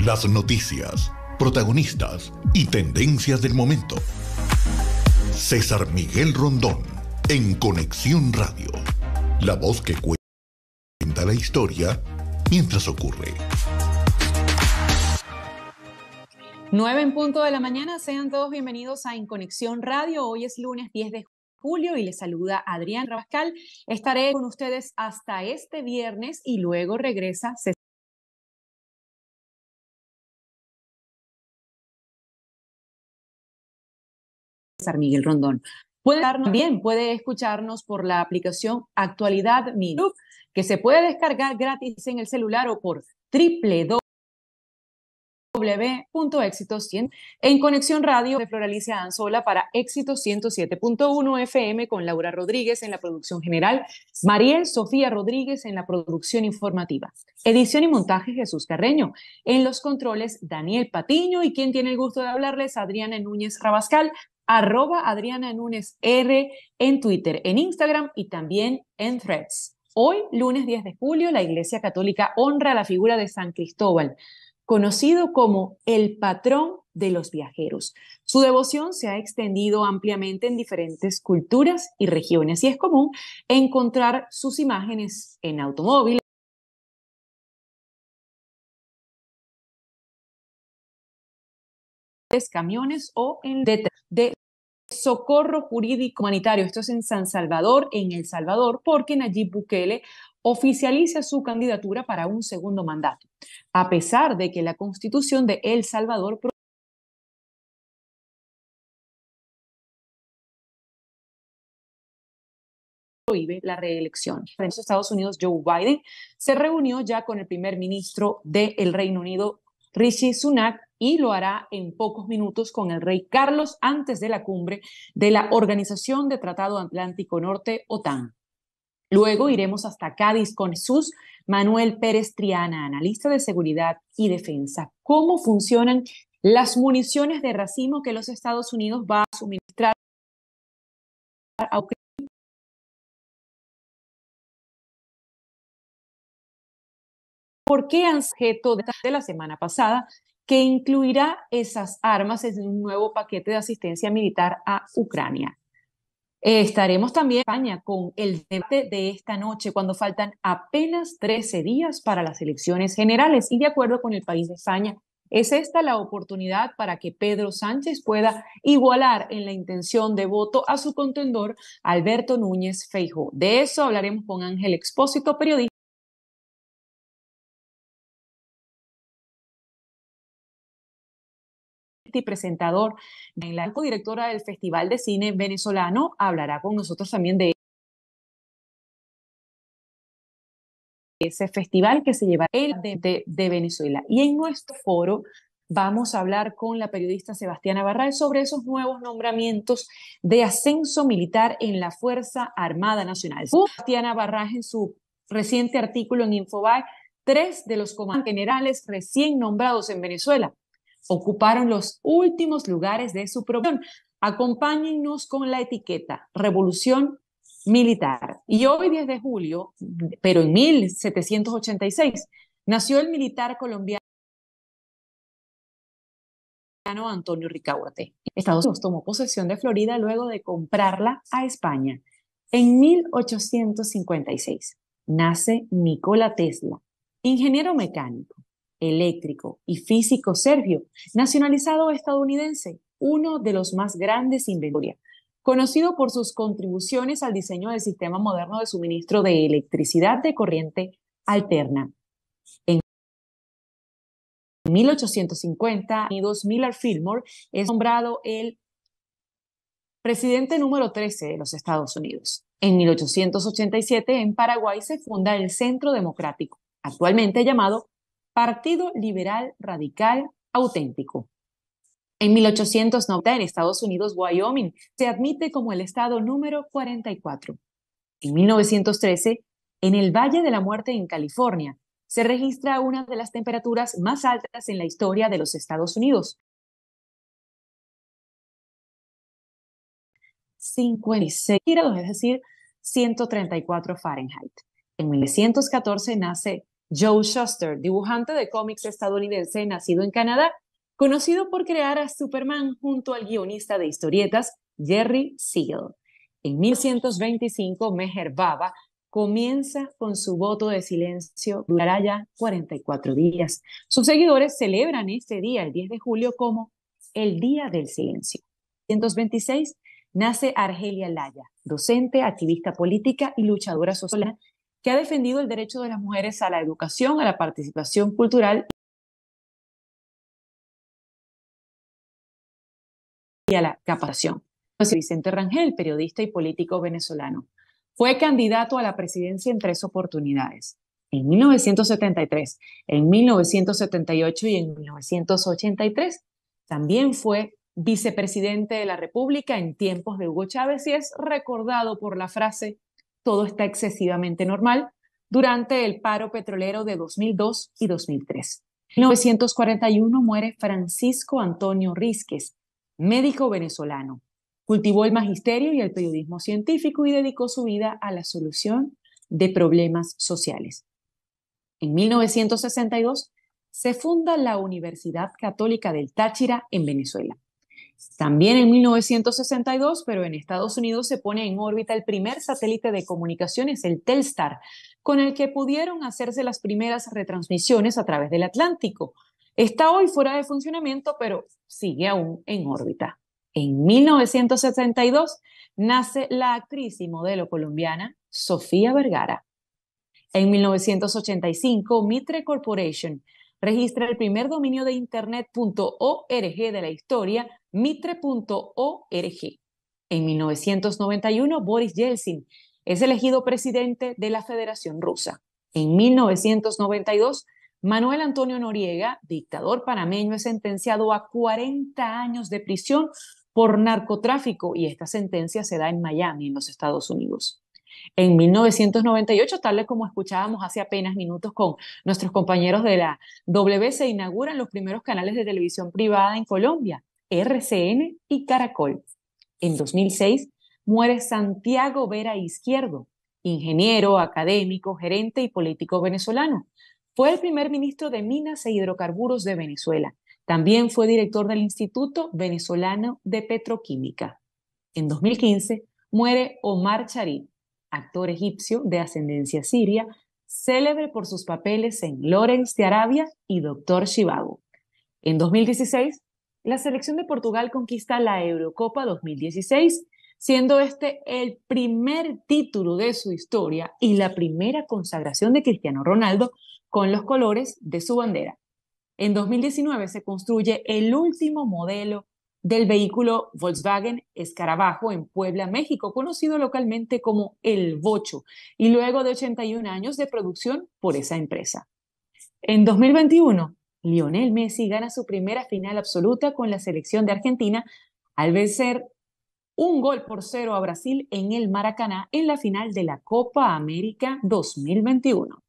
Las noticias, protagonistas y tendencias del momento. César Miguel Rondón, en Conexión Radio. La voz que cuenta la historia mientras ocurre. 9 en punto de la mañana, sean todos bienvenidos a En Conexión Radio. Hoy es lunes 10 de julio y les saluda Adrián Rabascal. Estaré con ustedes hasta este viernes y luego regresa César Miguel Rondón. También puede escucharnos por la aplicación Actualidad Minú, que se puede descargar gratis en el celular o por www.éxitos100 en Conexión Radio de Floralicia Anzola para Éxitos 107.1 FM con Laura Rodríguez en la producción general, Mariel Sofía Rodríguez en la producción informativa, edición y montaje Jesús Carreño, en los controles Daniel Patiño y quien tiene el gusto de hablarles Adriana Núñez Rabascal, @Adriana Núñez R en Twitter, en Instagram y también en Threads. Hoy, lunes 10 de julio, la Iglesia Católica honra la figura de San Cristóbal, conocido como el patrón de los viajeros. Su devoción se ha extendido ampliamente en diferentes culturas y regiones y es común encontrar sus imágenes en automóviles, camiones o en de socorro jurídico humanitario. Esto es en San Salvador, en El Salvador, porque Nayib Bukele oficializa su candidatura para un segundo mandato, a pesar de que la Constitución de El Salvador prohíbe la reelección. En los Estados Unidos, Joe Biden se reunió ya con el primer ministro del Reino Unido, Rishi Sunak, y lo hará en pocos minutos con el rey Carlos antes de la cumbre de la Organización de Tratado Atlántico Norte, OTAN. Luego iremos hasta Cádiz con Jesús Manuel Pérez Triana, analista de seguridad y defensa. ¿Cómo funcionan las municiones de racimo que los Estados Unidos va a suministrar a Ucrania? ¿Por qué han objeto de la semana pasada que incluirá esas armas en un nuevo paquete de asistencia militar a Ucrania? Estaremos también en España con el debate de esta noche, cuando faltan apenas 13 días para las elecciones generales. Y de acuerdo con el país de España, es esta la oportunidad para que Pedro Sánchez pueda igualar en la intención de voto a su contendor Alberto Núñez Feijóo. De eso hablaremos con Ángel Expósito, periodista y presentador, la codirectora del Festival de Cine Venezolano, hablará con nosotros también de ese festival que se llevará de Venezuela. Y en nuestro foro vamos a hablar con la periodista Sebastiana Barral sobre esos nuevos nombramientos de ascenso militar en la Fuerza Armada Nacional. Sebastiana Barral, en su reciente artículo en Infobae, 3 de los comandantes generales recién nombrados en Venezuela ocuparon los últimos lugares de su promoción. Acompáñennos con la etiqueta Revolución Militar. Y hoy, 10 de julio, pero en 1786, nació el militar colombiano Antonio Ricaurte. Estados Unidos tomó posesión de Florida luego de comprarla a España. En 1856 nace Nikola Tesla, ingeniero mecánico, eléctrico y físico serbio, nacionalizado estadounidense, uno de los más grandes inventores, conocido por sus contribuciones al diseño del sistema moderno de suministro de electricidad de corriente alterna. En 1850, Millard Fillmore es nombrado el presidente número 13 de los Estados Unidos. En 1887, en Paraguay, se funda el Centro Democrático, actualmente llamado Partido Liberal Radical Auténtico. En 1890, en Estados Unidos, Wyoming se admite como el estado número 44. En 1913, en el Valle de la Muerte en California, se registra una de las temperaturas más altas en la historia de los Estados Unidos. 56 grados, es decir, 134 Fahrenheit. En 1914 nace Joe Shuster, dibujante de cómics estadounidense nacido en Canadá, conocido por crear a Superman junto al guionista de historietas Jerry Siegel. En 1925, Meher Baba comienza con su voto de silencio, durará ya 44 días. Sus seguidores celebran este día, el 10 de julio, como el Día del Silencio. En 1926 nace Argelia Laya, docente, activista política y luchadora social que ha defendido el derecho de las mujeres a la educación, a la participación cultural y a la capacitación. Vicente Rangel, periodista y político venezolano. Fue candidato a la presidencia en 3 oportunidades, en 1973, en 1978 y en 1983. También fue vicepresidente de la República en tiempos de Hugo Chávez y es recordado por la frase "todo está excesivamente normal" durante el paro petrolero de 2002 y 2003. En 1941 muere Francisco Antonio Rísquez, médico venezolano. Cultivó el magisterio y el periodismo científico y dedicó su vida a la solución de problemas sociales. En 1962 se funda la Universidad Católica del Táchira en Venezuela. También en 1962, pero en Estados Unidos, se pone en órbita el primer satélite de comunicaciones, el Telstar, con el que pudieron hacerse las primeras retransmisiones a través del Atlántico. Está hoy fuera de funcionamiento, pero sigue aún en órbita. En 1972 nace la actriz y modelo colombiana Sofía Vergara. En 1985, Mitre Corporation registra el primer dominio de internet.org de la historia, mitre.org. En 1991, Boris Yeltsin es elegido presidente de la Federación Rusa. En 1992, Manuel Antonio Noriega, dictador panameño, es sentenciado a 40 años de prisión por narcotráfico y esta sentencia se da en Miami, en los Estados Unidos. En 1998, tal como escuchábamos hace apenas minutos con nuestros compañeros de la W, se inauguran los primeros canales de televisión privada en Colombia, RCN y Caracol. En 2006 muere Santiago Vera Izquierdo, ingeniero, académico, gerente y político venezolano. Fue el primer ministro de Minas e Hidrocarburos de Venezuela. También fue director del Instituto Venezolano de Petroquímica. En 2015 muere Omar Sharif, actor egipcio de ascendencia siria, célebre por sus papeles en Lawrence de Arabia y Doctor Zhivago. En 2016, la selección de Portugal conquista la Eurocopa 2016, siendo este el primer título de su historia y la primera consagración de Cristiano Ronaldo con los colores de su bandera. En 2019 se construye el último modelo del vehículo Volkswagen Escarabajo en Puebla, México, conocido localmente como el Bocho, y luego de 81 años de producción por esa empresa. En 2021, Lionel Messi gana su primera final absoluta con la selección de Argentina al vencer 1-0 a Brasil en el Maracaná en la final de la Copa América 2021.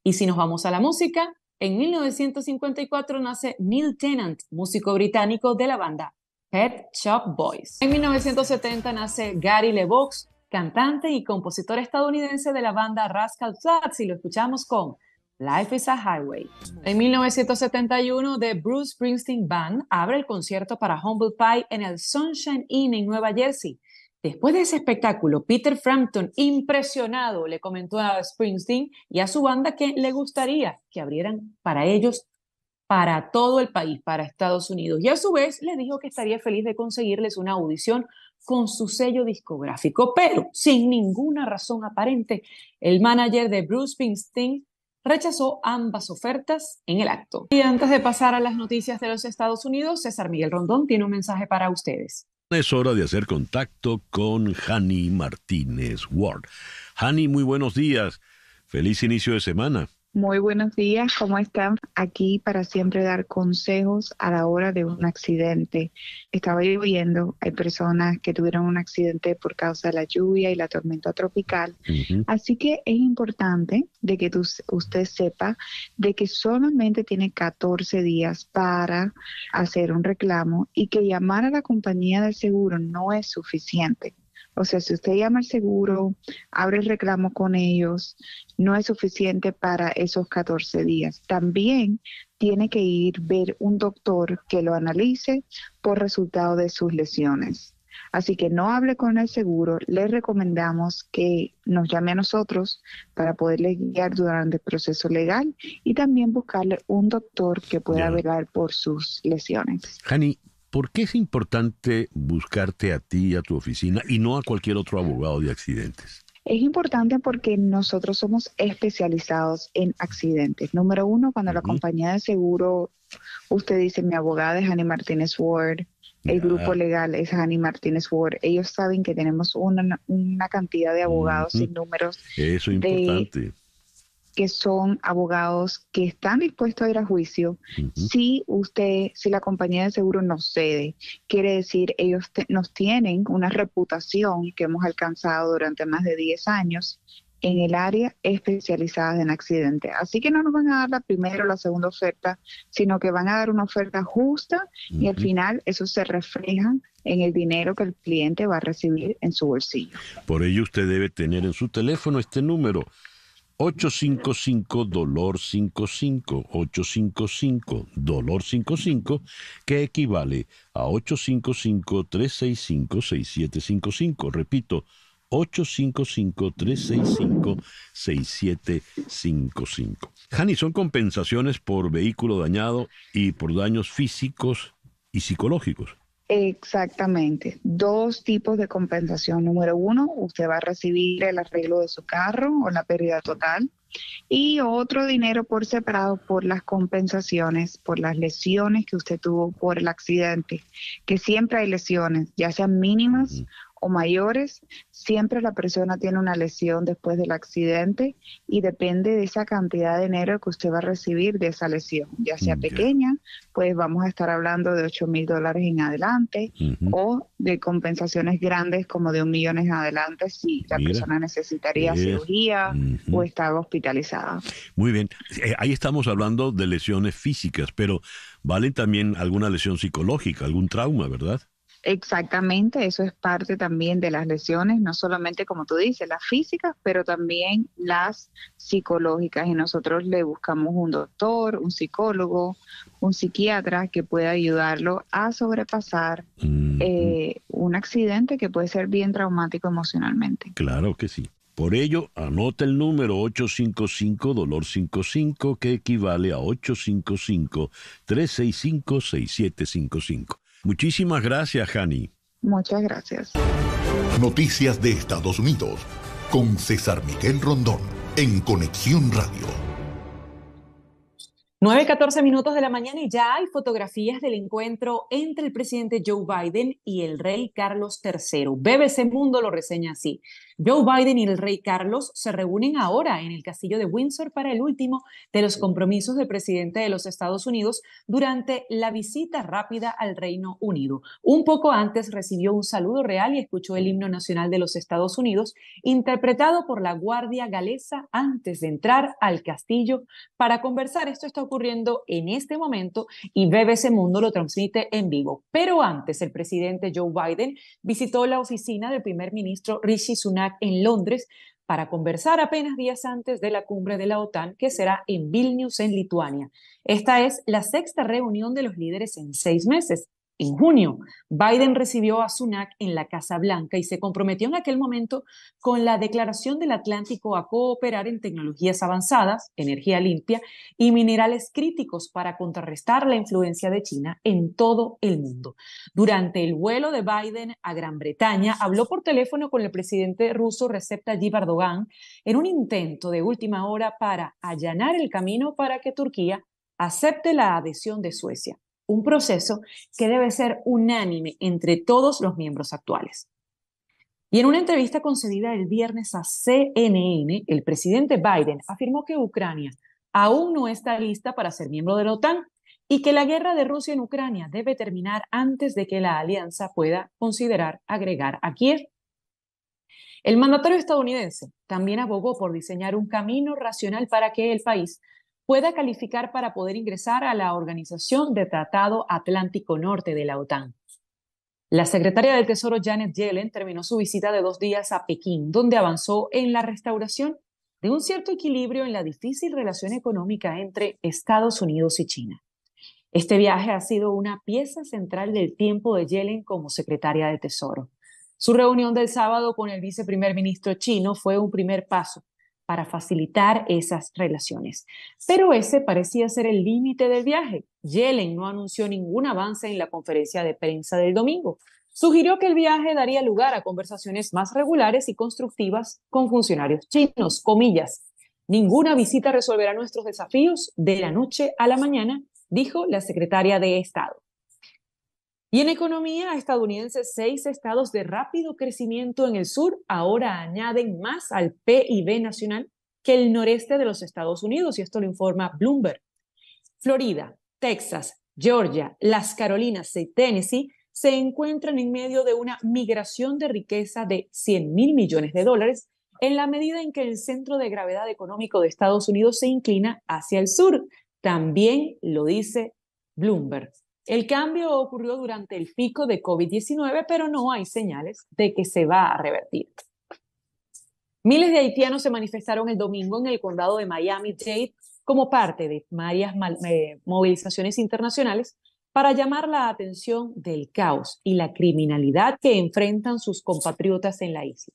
Y si nos vamos a la música, en 1954 nace Neil Tennant, músico británico de la banda Pet Shop Boys. En 1970 nace Gary LeVox, cantante y compositor estadounidense de la banda Rascal Flatts, y lo escuchamos con Life is a Highway. En 1971, The Bruce Springsteen Band abre el concierto para Humble Pie en el Sunshine Inn en Nueva Jersey. Después de ese espectáculo, Peter Frampton, impresionado, le comentó a Springsteen y a su banda que le gustaría que abrieran para ellos, para todo el país, para Estados Unidos. Y a su vez le dijo que estaría feliz de conseguirles una audición con su sello discográfico. Pero, sin ninguna razón aparente, el manager de Bruce Springsteen rechazó ambas ofertas en el acto. Y antes de pasar a las noticias de los Estados Unidos, César Miguel Rondón tiene un mensaje para ustedes. Es hora de hacer contacto con Hani Martínez Ward. Hani, muy buenos días. Feliz inicio de semana. Muy buenos días, ¿cómo están? Aquí para siempre dar consejos a la hora de un accidente. Estaba lloviendo, hay personas que tuvieron un accidente por causa de la lluvia y la tormenta tropical. Así que es importante de que usted sepa de que solamente tiene 14 días para hacer un reclamo y que llamar a la compañía de seguro no es suficiente. O sea, si usted llama al seguro, abre el reclamo con ellos, no es suficiente para esos 14 días. También tiene que ir ver un doctor que lo analice por resultado de sus lesiones. Así que no hable con el seguro, le recomendamos que nos llame a nosotros para poderle guiar durante el proceso legal y también buscarle un doctor que pueda velar por sus lesiones. Hani, ¿por qué es importante buscarte a ti y a tu oficina y no a cualquier otro abogado de accidentes? Es importante porque nosotros somos especializados en accidentes. Número uno, cuando la compañía de seguro, usted dice, mi abogada es Hani Martínez Ward, el grupo legal es Hani Martínez Ward, ellos saben que tenemos una cantidad de abogados sin números. Eso es importante. Que son abogados que están dispuestos a ir a juicio. Si la compañía de seguro nos cede, quiere decir ellos nos tienen una reputación que hemos alcanzado durante más de 10 años en el área especializada en accidentes. Así que no nos van a dar la primera o la segunda oferta, sino que van a dar una oferta justa y al final eso se refleja en el dinero que el cliente va a recibir en su bolsillo. Por ello usted debe tener en su teléfono este número: 855-DOLOR55, 855-DOLOR55, que equivale a 855-365-6755. Repito, 855-365-6755. Hani, son compensaciones por vehículo dañado y por daños físicos y psicológicos. Exactamente. 2 tipos de compensación. Número 1, usted va a recibir el arreglo de su carro o la pérdida total. Y otro dinero por separado por las compensaciones, por las lesiones que usted tuvo por el accidente. Que siempre hay lesiones, ya sean mínimas o mayores, siempre la persona tiene una lesión después del accidente y depende de esa cantidad de dinero que usted va a recibir de esa lesión, ya sea pequeña, pues vamos a estar hablando de $8,000 en adelante, o de compensaciones grandes como de $1 millón en adelante si la persona necesitaría cirugía o estaba hospitalizada. Muy bien, ahí estamos hablando de lesiones físicas, pero valen también alguna lesión psicológica, algún trauma, ¿verdad? Exactamente, eso es parte también de las lesiones, no solamente como tú dices, las físicas, pero también las psicológicas. Y nosotros le buscamos un doctor, un psicólogo, un psiquiatra que pueda ayudarlo a sobrepasar un accidente que puede ser bien traumático emocionalmente. Claro que sí. Por ello, anota el número 855-DOLOR55, que equivale a 855-365-6755. Muchísimas gracias, Hani. Muchas gracias. Noticias de Estados Unidos con César Miguel Rondón en Conexión Radio. 9:14 minutos de la mañana y ya hay fotografías del encuentro entre el presidente Joe Biden y el rey Carlos III. BBC Mundo lo reseña así. Joe Biden y el rey Carlos se reúnen ahora en el castillo de Windsor para el último de los compromisos del presidente de los Estados Unidos durante la visita rápida al Reino Unido. Un poco antes recibió un saludo real y escuchó el himno nacional de los Estados Unidos, interpretado por la Guardia Galesa antes de entrar al castillo para conversar. Esto está ocurriendo en este momento y BBC Mundo lo transmite en vivo. Pero antes, el presidente Joe Biden visitó la oficina del primer ministro Rishi Sunak en Londres para conversar apenas días antes de la cumbre de la OTAN, que será en Vilnius, en Lituania. Esta es la 6ª reunión de los líderes en 6 meses. En junio, Biden recibió a Sunak en la Casa Blanca y se comprometió en aquel momento con la Declaración del Atlántico a cooperar en tecnologías avanzadas, energía limpia y minerales críticos para contrarrestar la influencia de China en todo el mundo. Durante el vuelo de Biden a Gran Bretaña, habló por teléfono con el presidente ruso Recep Tayyip Erdogan en un intento de última hora para allanar el camino para que Turquía acepte la adhesión de Suecia. Un proceso que debe ser unánime entre todos los miembros actuales. Y en una entrevista concedida el viernes a CNN, el presidente Biden afirmó que Ucrania aún no está lista para ser miembro de la OTAN y que la guerra de Rusia en Ucrania debe terminar antes de que la alianza pueda considerar agregar a Kiev. El mandatario estadounidense también abogó por diseñar un camino racional para que el país pueda calificar para poder ingresar a la Organización de Tratado Atlántico Norte de la OTAN. La secretaria del Tesoro Janet Yellen terminó su visita de 2 días a Pekín, donde avanzó en la restauración de un cierto equilibrio en la difícil relación económica entre Estados Unidos y China. Este viaje ha sido una pieza central del tiempo de Yellen como secretaria del Tesoro. Su reunión del sábado con el viceprimer ministro chino fue un primer paso para facilitar esas relaciones. Pero ese parecía ser el límite del viaje. Yellen no anunció ningún avance en la conferencia de prensa del domingo. Sugirió que el viaje daría lugar a conversaciones más regulares y constructivas con funcionarios chinos. Comillas, ninguna visita resolverá nuestros desafíos de la noche a la mañana, dijo la secretaria de Estado. Y en economía estadounidense, 6 estados de rápido crecimiento en el sur ahora añaden más al PIB nacional que el noreste de los Estados Unidos, y esto lo informa Bloomberg. Florida, Texas, Georgia, las Carolinas y Tennessee se encuentran en medio de una migración de riqueza de $100.000 millones en la medida en que el centro de gravedad económico de Estados Unidos se inclina hacia el sur. También lo dice Bloomberg. El cambio ocurrió durante el pico de COVID-19, pero no hay señales de que se va a revertir. Miles de haitianos se manifestaron el domingo en el condado de Miami-Dade como parte de varias movilizaciones internacionales para llamar la atención del caos y la criminalidad que enfrentan sus compatriotas en la isla.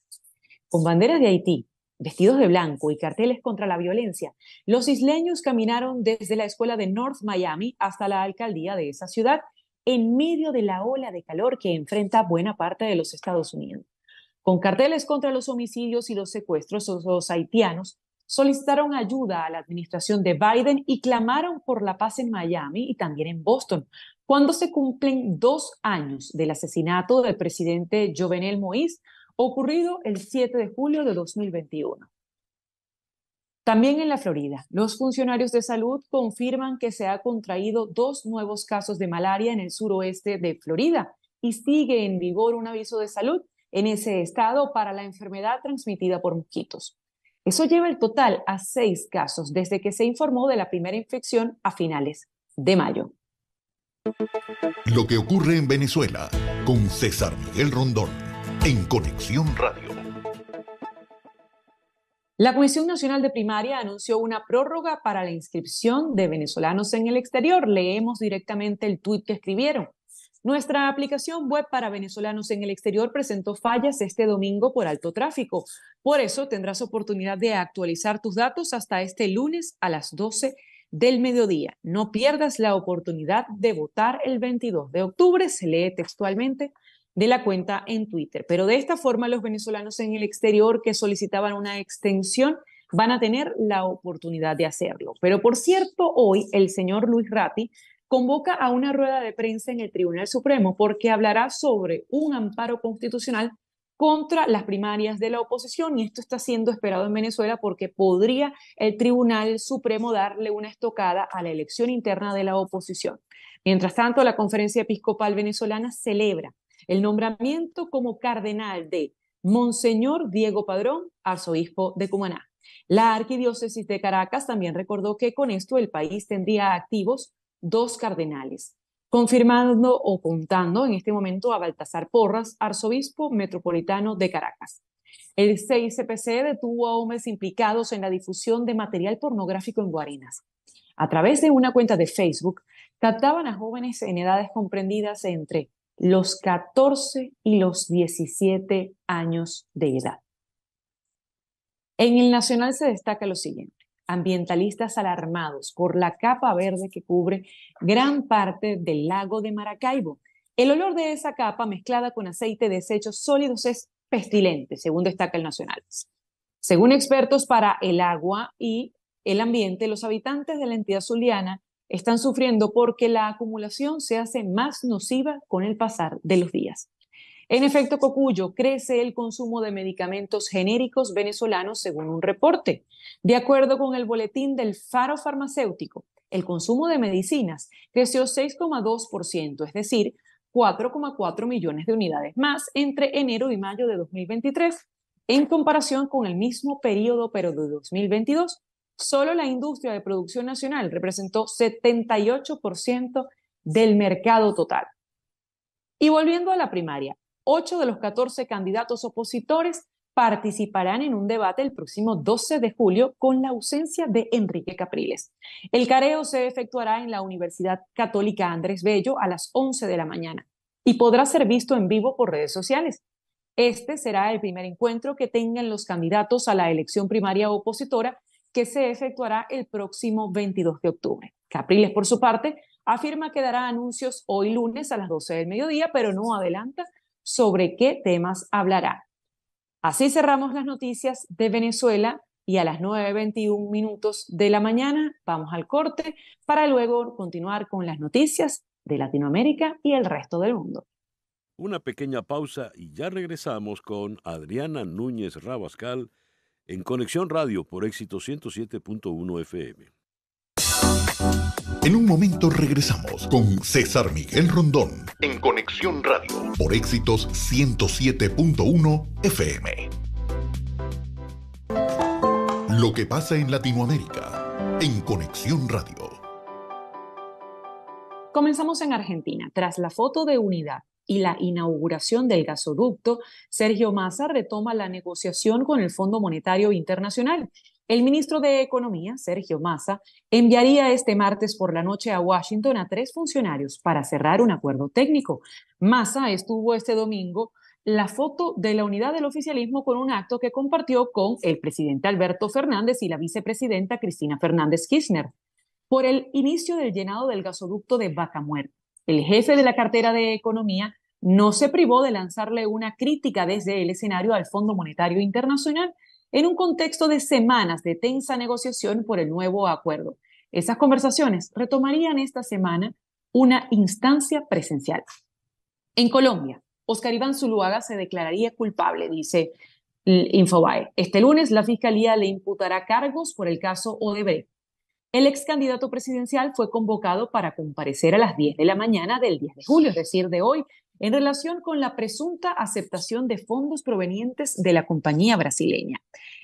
Con banderas de Haití, vestidos de blanco y carteles contra la violencia, los isleños caminaron desde la escuela de North Miami hasta la alcaldía de esa ciudad, en medio de la ola de calor que enfrenta buena parte de los Estados Unidos. Con carteles contra los homicidios y los secuestros, los haitianos solicitaron ayuda a la administración de Biden y clamaron por la paz en Miami y también en Boston, cuando se cumplen 2 años del asesinato del presidente Jovenel Moïse, ocurrido el 7 de julio de 2021. También en la Florida, los funcionarios de salud confirman que se ha contraído 2 nuevos casos de malaria en el suroeste de Florida y sigue en vigor un aviso de salud en ese estado para la enfermedad transmitida por mosquitos. Eso lleva el total a 6 casos desde que se informó de la primera infección a finales de mayo. Lo que ocurre en Venezuela con César Miguel Rondón en Conexión Radio. La Comisión Nacional de Primaria anunció una prórroga para la inscripción de venezolanos en el exterior. Leemos directamente el tuit que escribieron. Nuestra aplicación web para venezolanos en el exterior presentó fallas este domingo por alto tráfico. Por eso tendrás oportunidad de actualizar tus datos hasta este lunes a las 12 del mediodía. No pierdas la oportunidad de votar el 22 de octubre, se lee textualmente de la cuenta en Twitter. Pero de esta forma los venezolanos en el exterior que solicitaban una extensión van a tener la oportunidad de hacerlo. Pero por cierto, hoy el señor Luis Ratti convoca a una rueda de prensa en el Tribunal Supremo porque hablará sobre un amparo constitucional contra las primarias de la oposición, y esto está siendo esperado en Venezuela porque podría el Tribunal Supremo darle una estocada a la elección interna de la oposición. Mientras tanto, la Conferencia Episcopal Venezolana celebra el nombramiento como cardenal de Monseñor Diego Padrón, arzobispo de Cumaná. La Arquidiócesis de Caracas también recordó que con esto el país tendría activos 2 cardenales, confirmando o contando en este momento a Baltasar Porras, arzobispo metropolitano de Caracas. El CICPC detuvo a hombres implicados en la difusión de material pornográfico en Guarenas. A través de una cuenta de Facebook, captaban a jóvenes en edades comprendidas entre los 14 y los 17 años de edad. En el Nacional se destaca lo siguiente: ambientalistas alarmados por la capa verde que cubre gran parte del lago de Maracaibo. El olor de esa capa mezclada con aceite de desechos sólidos es pestilente, según destaca el Nacional. Según expertos para el agua y el ambiente, los habitantes de la entidad zuliana están sufriendo porque la acumulación se hace más nociva con el pasar de los días. En efecto, Cocuyo, crece el consumo de medicamentos genéricos venezolanos según un reporte. De acuerdo con el boletín del Faro Farmacéutico, el consumo de medicinas creció 6,2%, es decir, 4,4 millones de unidades más entre enero y mayo de 2023, en comparación con el mismo periodo pero de 2022. Solo la industria de producción nacional representó 78% del mercado total. Y volviendo a la primaria, 8 de los 14 candidatos opositores participarán en un debate el próximo 12 de julio con la ausencia de Enrique Capriles. El careo se efectuará en la Universidad Católica Andrés Bello a las 11 de la mañana y podrá ser visto en vivo por redes sociales. Este será el primer encuentro que tengan los candidatos a la elección primaria opositora que se efectuará el próximo 22 de octubre. Capriles, por su parte, afirma que dará anuncios hoy lunes a las 12 del mediodía, pero no adelanta sobre qué temas hablará. Así cerramos las noticias de Venezuela y a las 9:21 minutos de la mañana vamos al corte para luego continuar con las noticias de Latinoamérica y el resto del mundo. Una pequeña pausa y ya regresamos con Adriana Núñez Rabascal en Conexión Radio por Éxito 107.1 FM. En un momento regresamos con César Miguel Rondón en Conexión Radio por Éxitos 107.1 FM. Lo que pasa en Latinoamérica en Conexión Radio. Comenzamos en Argentina. Tras la foto de unidad y la inauguración del gasoducto, Sergio Massa retoma la negociación con el Fondo Monetario Internacional. El ministro de Economía, Sergio Massa, enviaría este martes por la noche a Washington a 3 funcionarios para cerrar un acuerdo técnico. Massa estuvo este domingo la foto de la unidad del oficialismo con un acto que compartió con el presidente Alberto Fernández y la vicepresidenta Cristina Fernández Kirchner por el inicio del llenado del gasoducto de Vaca Muerta. El jefe de la cartera de Economía no se privó de lanzarle una crítica desde el escenario al Fondo Monetario Internacional en un contexto de semanas de tensa negociación por el nuevo acuerdo. Esas conversaciones retomarían esta semana una instancia presencial. En Colombia, Óscar Iván Zuluaga se declararía culpable, dice Infobae. Este lunes la Fiscalía le imputará cargos por el caso Odebrecht. El ex candidato presidencial fue convocado para comparecer a las 10 de la mañana del 10 de julio, es decir, de hoy, en relación con la presunta aceptación de fondos provenientes de la compañía brasileña.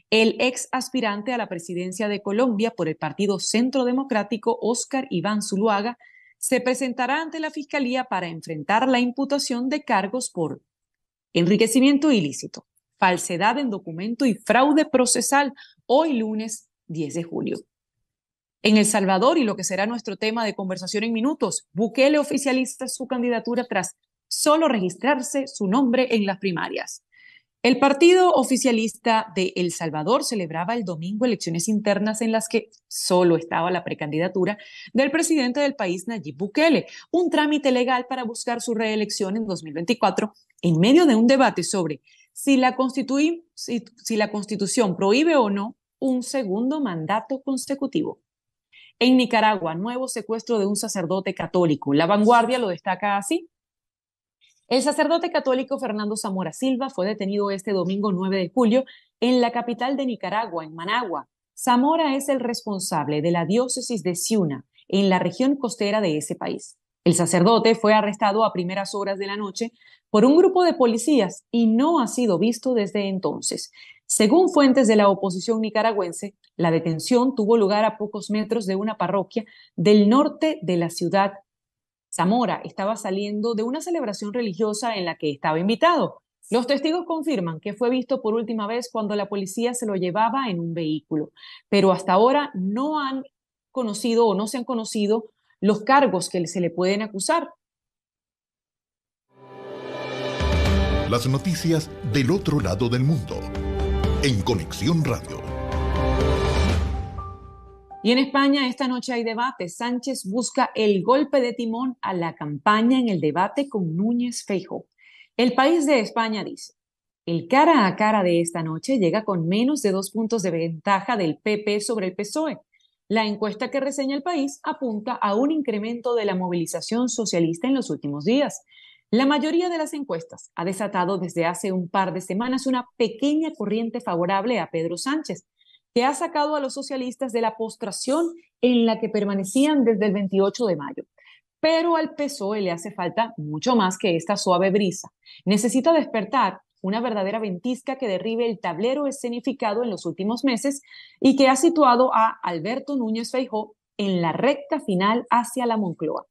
El ex aspirante a la presidencia de Colombia por el Partido Centro Democrático, Óscar Iván Zuluaga, se presentará ante la Fiscalía para enfrentar la imputación de cargos por enriquecimiento ilícito, falsedad en documento y fraude procesal, hoy lunes 10 de julio. En El Salvador, y lo que será nuestro tema de conversación en minutos, Bukele oficializa su candidatura tras solo registrarse su nombre en las primarias. El partido oficialista de El Salvador celebraba el domingo elecciones internas en las que solo estaba la precandidatura del presidente del país, Nayib Bukele, un trámite legal para buscar su reelección en 2024, en medio de un debate sobre si la Constitución prohíbe o no un segundo mandato consecutivo. En Nicaragua, nuevo secuestro de un sacerdote católico. La Vanguardia lo destaca así. El sacerdote católico Fernando Zamora Silva fue detenido este domingo 9 de julio en la capital de Nicaragua, en Managua. Zamora es el responsable de la diócesis de Ciuna, en la región costera de ese país. El sacerdote fue arrestado a primeras horas de la noche por un grupo de policías y no ha sido visto desde entonces. Según fuentes de la oposición nicaragüense, la detención tuvo lugar a pocos metros de una parroquia del norte de la ciudad. Zamora estaba saliendo de una celebración religiosa en la que estaba invitado. Los testigos confirman que fue visto por última vez cuando la policía se lo llevaba en un vehículo, pero hasta ahora no han conocido o no se han conocido los cargos que se le pueden acusar. Las noticias del otro lado del mundo en Conexión Radio. Y en España esta noche hay debate. Sánchez busca el golpe de timón a la campaña en el debate con Núñez Feijóo. El País de España dice, el cara a cara de esta noche llega con menos de 2 puntos de ventaja del PP sobre el PSOE. La encuesta que reseña El País apunta a un incremento de la movilización socialista en los últimos días. La mayoría de las encuestas ha desatado desde hace un par de semanas una pequeña corriente favorable a Pedro Sánchez, que ha sacado a los socialistas de la postración en la que permanecían desde el 28 de mayo. Pero al PSOE le hace falta mucho más que esta suave brisa. Necesita despertar una verdadera ventisca que derribe el tablero escenificado en los últimos meses y que ha situado a Alberto Núñez Feijóo en la recta final hacia la Moncloa.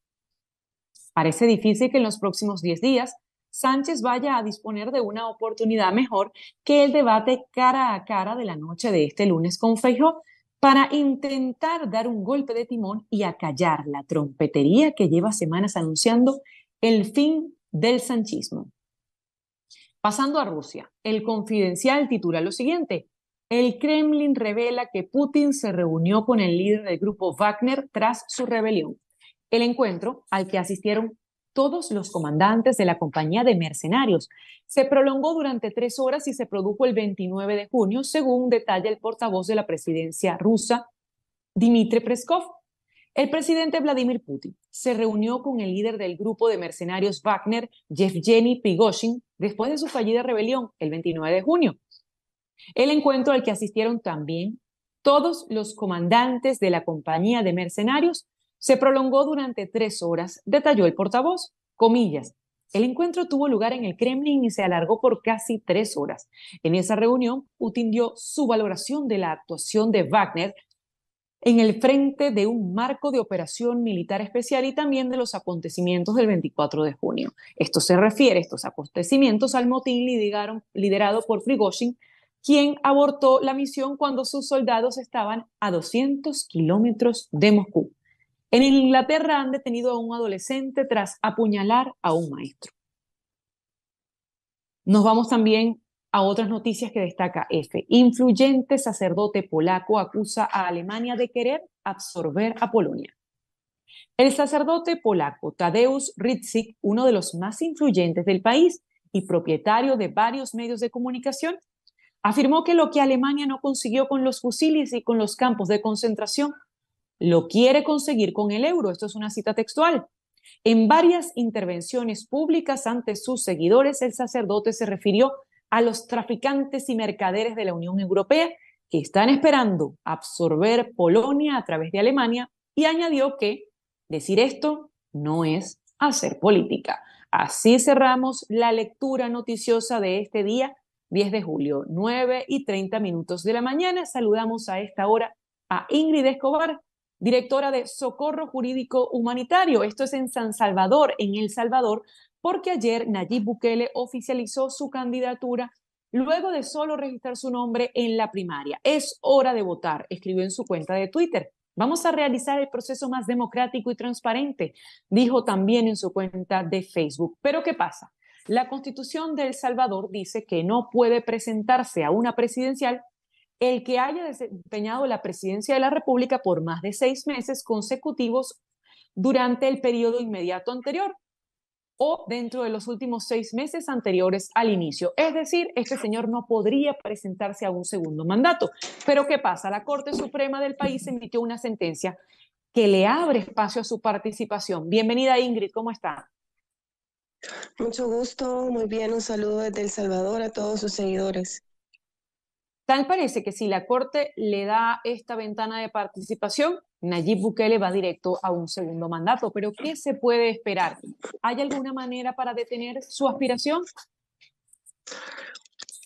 Parece difícil que en los próximos 10 días Sánchez vaya a disponer de una oportunidad mejor que el debate cara a cara de la noche de este lunes con Feijóo para intentar dar un golpe de timón y acallar la trompetería que lleva semanas anunciando el fin del sanchismo. Pasando a Rusia, el Confidencial titula lo siguiente: el Kremlin revela que Putin se reunió con el líder del grupo Wagner tras su rebelión. El encuentro, al que asistieron todos los comandantes de la compañía de mercenarios, se prolongó durante 3 horas y se produjo el 29 de junio, según detalla el portavoz de la presidencia rusa, Dmitry Peskov. El presidente Vladimir Putin se reunió con el líder del grupo de mercenarios Wagner, Yevgeny Prigozhin, después de su fallida rebelión el 29 de junio. El encuentro al que asistieron también todos los comandantes de la compañía de mercenarios se prolongó durante 3 horas, detalló el portavoz. Comillas, el encuentro tuvo lugar en el Kremlin y se alargó por casi 3 horas. En esa reunión, Putin dio su valoración de la actuación de Wagner en el frente de un marco de operación militar especial y también de los acontecimientos del 24 de junio. Esto se refiere, estos acontecimientos, al motín liderado por Prigozhin, quien abortó la misión cuando sus soldados estaban a 200 kilómetros de Moscú. En Inglaterra han detenido a un adolescente tras apuñalar a un maestro. Nos vamos también a otras noticias que destaca EFE. Influyente sacerdote polaco acusa a Alemania de querer absorber a Polonia. El sacerdote polaco Tadeusz Rydzyk, uno de los más influyentes del país y propietario de varios medios de comunicación, afirmó que lo que Alemania no consiguió con los fusiles y con los campos de concentración, lo quiere conseguir con el euro. Esto es una cita textual. En varias intervenciones públicas ante sus seguidores, el sacerdote se refirió a los traficantes y mercaderes de la Unión Europea que están esperando absorber Polonia a través de Alemania, y añadió que decir esto no es hacer política. Así cerramos la lectura noticiosa de este día, 10 de julio, 9:30 de la mañana. Saludamos a esta hora a Ingrid Escobar, directora de Socorro Jurídico Humanitario. Esto es en San Salvador, en El Salvador, porque ayer Nayib Bukele oficializó su candidatura luego de solo registrar su nombre en la primaria. Es hora de votar, escribió en su cuenta de Twitter. Vamos a realizar el proceso más democrático y transparente, dijo también en su cuenta de Facebook. Pero ¿qué pasa? La Constitución de El Salvador dice que no puede presentarse a una presidencial el que haya desempeñado la presidencia de la República por más de 6 meses consecutivos durante el periodo inmediato anterior o dentro de los últimos 6 meses anteriores al inicio. Es decir, este señor no podría presentarse a un segundo mandato. Pero ¿qué pasa? La Corte Suprema del país emitió una sentencia que le abre espacio a su participación. Bienvenida, Ingrid, ¿cómo está? Mucho gusto, muy bien, un saludo desde El Salvador a todos sus seguidores. Tal parece que si la Corte le da esta ventana de participación, Nayib Bukele va directo a un segundo mandato. ¿Pero qué se puede esperar? ¿Hay alguna manera para detener su aspiración?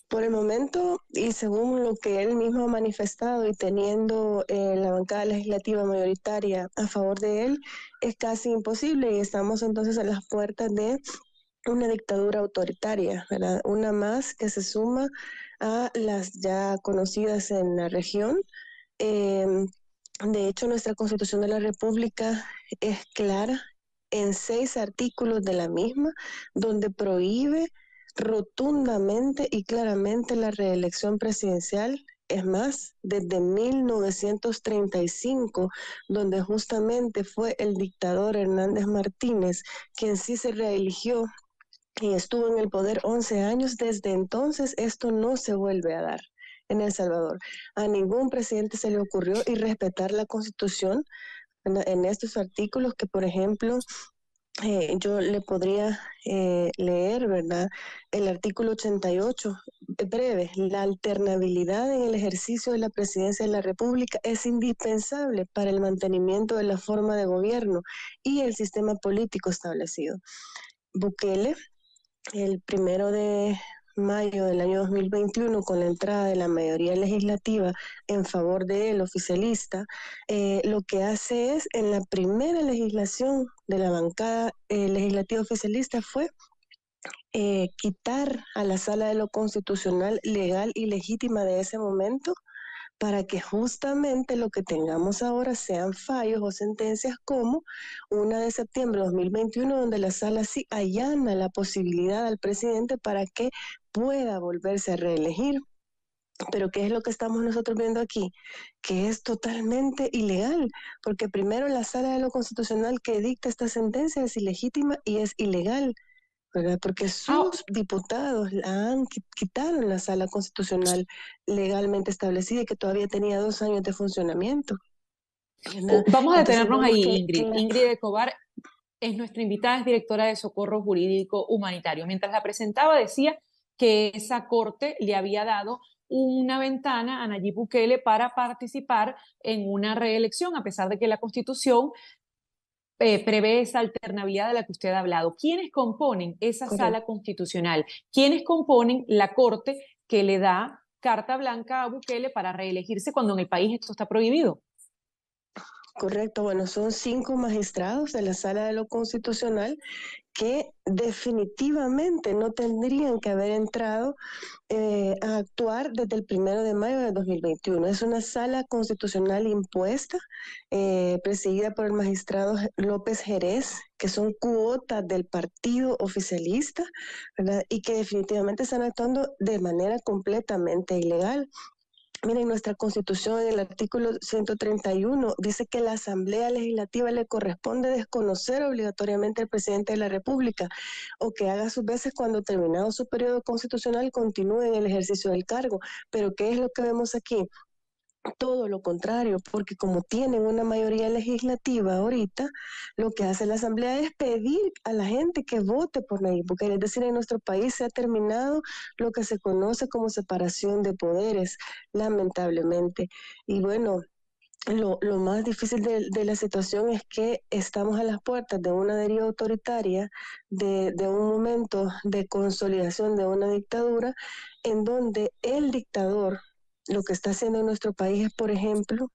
Por el momento, y según lo que él mismo ha manifestado y teniendo la bancada legislativa mayoritaria a favor de él, es casi imposible y estamos entonces a las puertas de una dictadura autoritaria, ¿verdad? Una más que se suma a las ya conocidas en la región. De hecho, nuestra Constitución de la República es clara en 6 artículos de la misma, donde prohíbe rotundamente y claramente la reelección presidencial. Es más, desde 1935, donde justamente fue el dictador Hernández Martínez quien sí se reeligió y estuvo en el poder 11 años, desde entonces esto no se vuelve a dar en El Salvador. A ningún presidente se le ocurrió irrespetar la Constitución en estos artículos que, por ejemplo, yo le podría leer, ¿verdad? El artículo 88, breve: la alternabilidad en el ejercicio de la presidencia de la República es indispensable para el mantenimiento de la forma de gobierno y el sistema político establecido. Bukele, el 1 mayo del año 2021, con la entrada de la mayoría legislativa en favor del oficialista, lo que hace es, en la primera legislación de la bancada legislativa oficialista, fue quitar a la Sala de lo Constitucional legal y legítima de ese momento, para que justamente lo que tengamos ahora sean fallos o sentencias como una de septiembre de 2021, donde la sala sí allana la posibilidad al presidente para que pueda volverse a reelegir. Pero ¿qué es lo que estamos nosotros viendo aquí? Que es totalmente ilegal, porque primero la sala de lo constitucional que dicta esta sentencia es ilegítima y es ilegal, ¿verdad? Porque Ah, sus diputados quitaron la sala constitucional legalmente establecida y que todavía tenía 2 años de funcionamiento, ¿verdad? vamos a Entonces detenernos vemos ahí, que Ingrid. Ingrid Escobar es nuestra invitada, es directora de Socorro Jurídico Humanitario. Mientras la presentaba, decía que esa corte le había dado una ventana a Nayib Bukele para participar en una reelección, a pesar de que la Constitución prevé esa alternabilidad de la que usted ha hablado. ¿Quiénes componen esa correcto. sala constitucional? ¿Quiénes componen la corte que le da carta blanca a Bukele para reelegirse cuando en el país esto está prohibido? Correcto, bueno, son 5 magistrados de la Sala de lo Constitucional que definitivamente no tendrían que haber entrado a actuar desde el 1 de mayo de 2021. Es una sala constitucional impuesta, presidida por el magistrado López Jerez, que son cuotas del partido oficialista, ¿verdad? Y que definitivamente están actuando de manera completamente ilegal. Miren, nuestra Constitución en el artículo 131 dice que la Asamblea Legislativa le corresponde desconocer obligatoriamente al presidente de la República o que haga sus veces cuando terminado su periodo constitucional continúe en el ejercicio del cargo. Pero ¿qué es lo que vemos aquí? Todo lo contrario, porque como tienen una mayoría legislativa ahorita, lo que hace la Asamblea es pedir a la gente que vote por Nayib Bukele. Es decir, en nuestro país se ha terminado lo que se conoce como separación de poderes, lamentablemente. Y bueno, lo más difícil de la situación es que estamos a las puertas de una deriva autoritaria, de un momento de consolidación de una dictadura, en donde el dictador lo que está haciendo en nuestro país es, por ejemplo,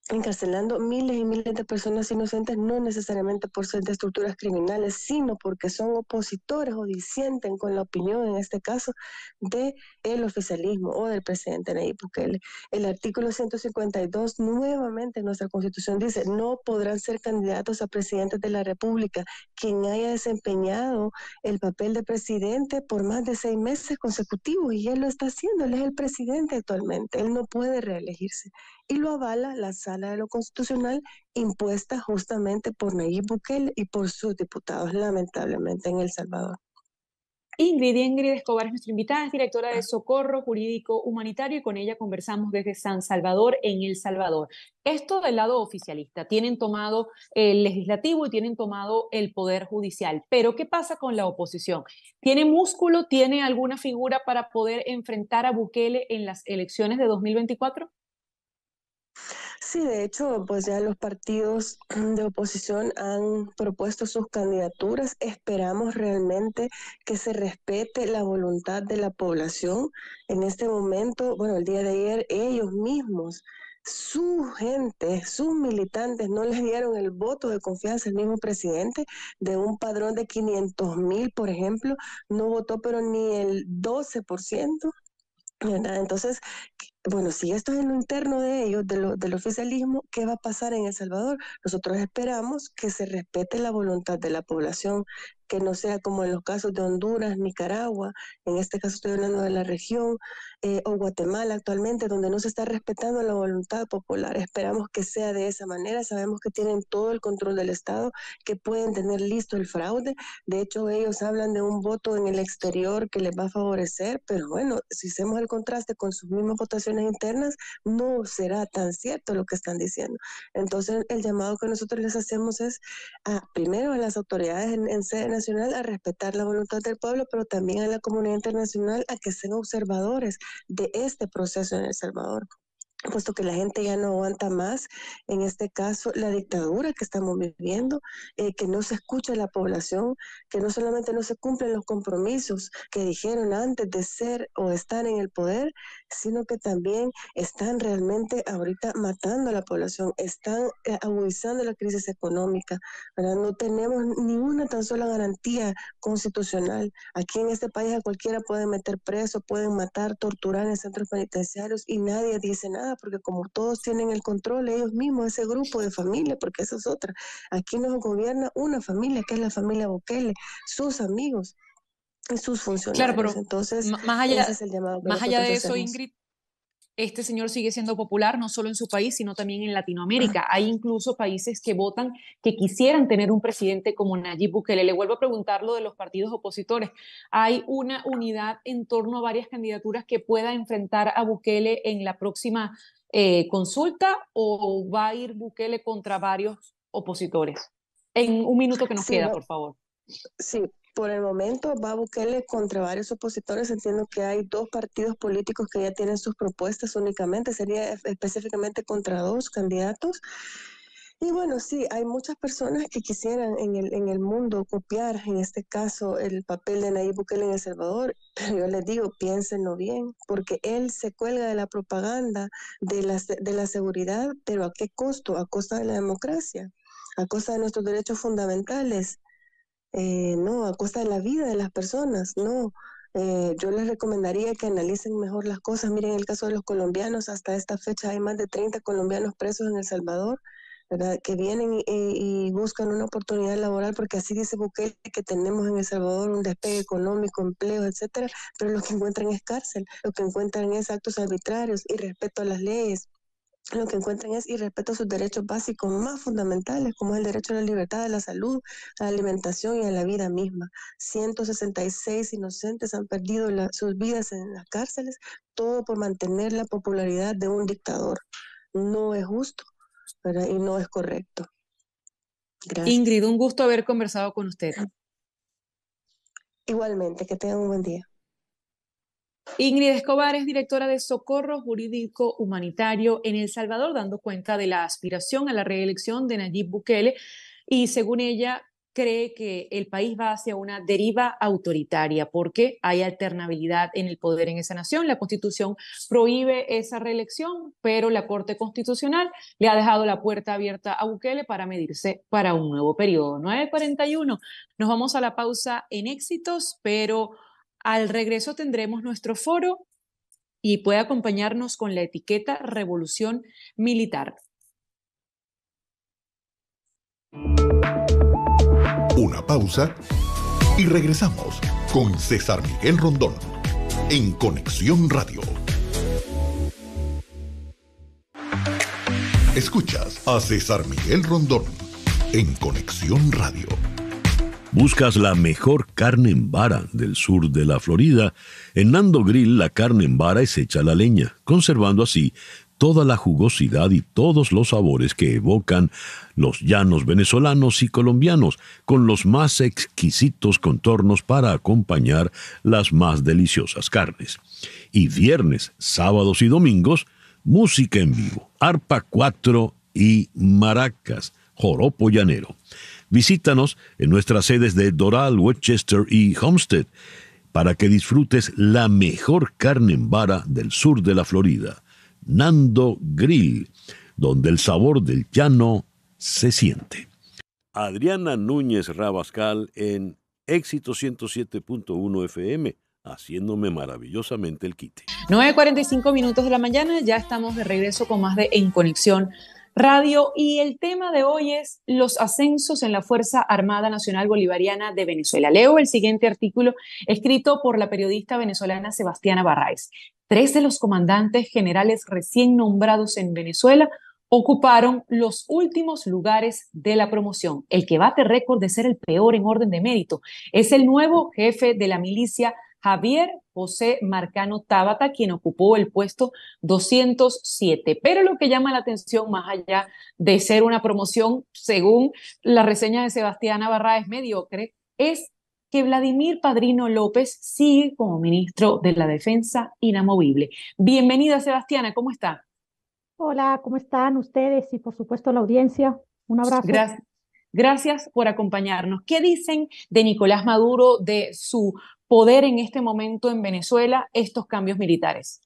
encarcelando miles y miles de personas inocentes, no necesariamente por ser de estructuras criminales, sino porque son opositores o disienten con la opinión, en este caso, de el oficialismo o del presidente Nayib Bukele. El artículo 152 nuevamente en nuestra Constitución dice: no podrán ser candidatos a presidentes de la República quien haya desempeñado el papel de presidente por más de 6 meses consecutivos, y él lo está haciendo, él es el presidente actualmente, él no puede reelegirse. Y lo avala la Sala de lo Constitucional, impuesta justamente por Nayib Bukele y por sus diputados, lamentablemente, en El Salvador. Ingrid Escobar es nuestra invitada, es directora de Socorro Jurídico Humanitario y con ella conversamos desde San Salvador, en El Salvador. Esto del lado oficialista, tienen tomado el legislativo y tienen tomado el poder judicial, pero ¿qué pasa con la oposición? ¿Tiene músculo, tiene alguna figura para poder enfrentar a Bukele en las elecciones de 2024? Sí, de hecho, pues ya los partidos de oposición han propuesto sus candidaturas. Esperamos realmente que se respete la voluntad de la población. En este momento, bueno, el día de ayer, ellos mismos, su gente, sus militantes no les dieron el voto de confianza al mismo presidente. De un padrón de 500,000, por ejemplo, no votó pero ni el 12%. ¿Verdad? Entonces, bueno, si esto es en lo interno de ellos, del oficialismo, ¿qué va a pasar en El Salvador? Nosotros esperamos que se respete la voluntad de la población, que no sea como en los casos de Honduras, Nicaragua, en este caso estoy hablando de la región, o Guatemala actualmente, donde no se está respetando la voluntad popular. Esperamos que sea de esa manera. Sabemos que tienen todo el control del Estado, que pueden tener listo el fraude. De hecho, ellos hablan de un voto en el exterior que les va a favorecer, pero bueno, si hacemos el contraste con sus mismas votaciones internas, no será tan cierto lo que están diciendo. Entonces, el llamado que nosotros les hacemos es primero a las autoridades en sede nacional a respetar la voluntad del pueblo, pero también a la comunidad internacional a que sean observadores de este proceso en El Salvador. puesto que la gente ya no aguanta más, en este caso, la dictadura que estamos viviendo, que no se escucha a la población, que no solamente no se cumplen los compromisos que dijeron antes de ser o estar en el poder, sino que también están realmente ahorita matando a la población, están agudizando la crisis económica, ¿verdad? No tenemos ni una tan sola garantía constitucional. Aquí en este país a cualquiera pueden meter preso, pueden matar, torturar en centros penitenciarios y nadie dice nada, porque como todos tienen el control ellos mismos, ese grupo de familia, porque eso es otra. Aquí nos gobierna una familia, que es la familia Bukele, sus amigos y sus Claro, funcionarios. pero Entonces, más ese allá, es el llamado que más allá nosotros de eso, hacemos. Ingrid, este señor sigue siendo popular no solo en su país, sino también en Latinoamérica. Hay incluso países que votan que quisieran tener un presidente como Nayib Bukele. Le vuelvo a preguntar lo de los partidos opositores. ¿Hay una unidad en torno a varias candidaturas que pueda enfrentar a Bukele en la próxima consulta o va a ir Bukele contra varios opositores? En un minuto que nos Sí, queda, va, por favor. sí, por el momento va Bukele contra varios opositores. Entiendo que hay 2 partidos políticos que ya tienen sus propuestas únicamente, sería específicamente contra 2 candidatos. Y bueno, sí, hay muchas personas que quisieran en el mundo copiar, en este caso, el papel de Nayib Bukele en El Salvador, pero yo les digo, piénsenlo bien, porque él se cuelga de la propaganda, de la seguridad, pero ¿a qué costo? A costa de la democracia, a costa de nuestros derechos fundamentales. No, a costa de la vida de las personas, no. Yo les recomendaría que analicen mejor las cosas. Miren el caso de los colombianos, hasta esta fecha hay más de 30 colombianos presos en El Salvador, ¿verdad? Que vienen y buscan una oportunidad laboral, porque así dice Bukele que tenemos en El Salvador un despegue económico, empleo, etcétera, pero lo que encuentran es cárcel, lo que encuentran es actos arbitrarios, irrespeto a las leyes. Lo que encuentran es irrespeto a sus derechos básicos más fundamentales, como es el derecho a la libertad, a la salud, a la alimentación y a la vida misma. 166 inocentes han perdido sus vidas en las cárceles, todo por mantener la popularidad de un dictador. No es justo, ¿verdad? Y no es correcto. Gracias. Ingrid, un gusto haber conversado con usted. Igualmente, que tengan un buen día. Ingrid Escobar es directora de Socorro Jurídico Humanitario en El Salvador, dando cuenta de la aspiración a la reelección de Nayib Bukele y, según ella, cree que el país va hacia una deriva autoritaria porque hay alternabilidad en el poder en esa nación. La Constitución prohíbe esa reelección, pero la Corte Constitucional le ha dejado la puerta abierta a Bukele para medirse para un nuevo periodo. 9:41. Nos vamos a la pausa en Éxitos, pero al regreso tendremos nuestro foro y puede acompañarnos con la etiqueta Revolución Militar. Una pausa y regresamos con César Miguel Rondón en Conexión Radio. Escuchas a César Miguel Rondón en Conexión Radio. ¿Buscas la mejor carne en vara del sur de la Florida? En Nando Grill la carne en vara es hecha a la leña, conservando así toda la jugosidad y todos los sabores que evocan los llanos venezolanos y colombianos, con los más exquisitos contornos para acompañar las más deliciosas carnes. Y viernes, sábados y domingos, música en vivo, arpa 4 y maracas, joropo llanero. Visítanos en nuestras sedes de Doral, Westchester y Homestead para que disfrutes la mejor carne en vara del sur de la Florida. Nando Grill, donde el sabor del llano se siente. Adriana Núñez Rabascal en Éxito 107.1 FM, haciéndome maravillosamente el quite. 9:45 de la mañana, ya estamos de regreso con más de En Conexión Radio y el tema de hoy es los ascensos en la Fuerza Armada Nacional Bolivariana de Venezuela. Leo el siguiente artículo escrito por la periodista venezolana Sebastiana Barraez. 3 de los comandantes generales recién nombrados en Venezuela ocuparon los últimos lugares de la promoción. El que bate récord de ser el peor en orden de mérito es el nuevo jefe de la milicia Javier José Marcano Tábata, quien ocupó el puesto 207. Pero lo que llama la atención, más allá de ser una promoción, según la reseña de Sebastiana Barraez, mediocre, es que Vladimir Padrino López sigue como ministro de la Defensa inamovible. Bienvenida, Sebastiana, ¿cómo está? Hola, ¿cómo están ustedes? Y por supuesto la audiencia. Un abrazo. Gracias, gracias por acompañarnos. ¿Qué dicen de Nicolás Maduro, de su poder en este momento en Venezuela, estos cambios militares?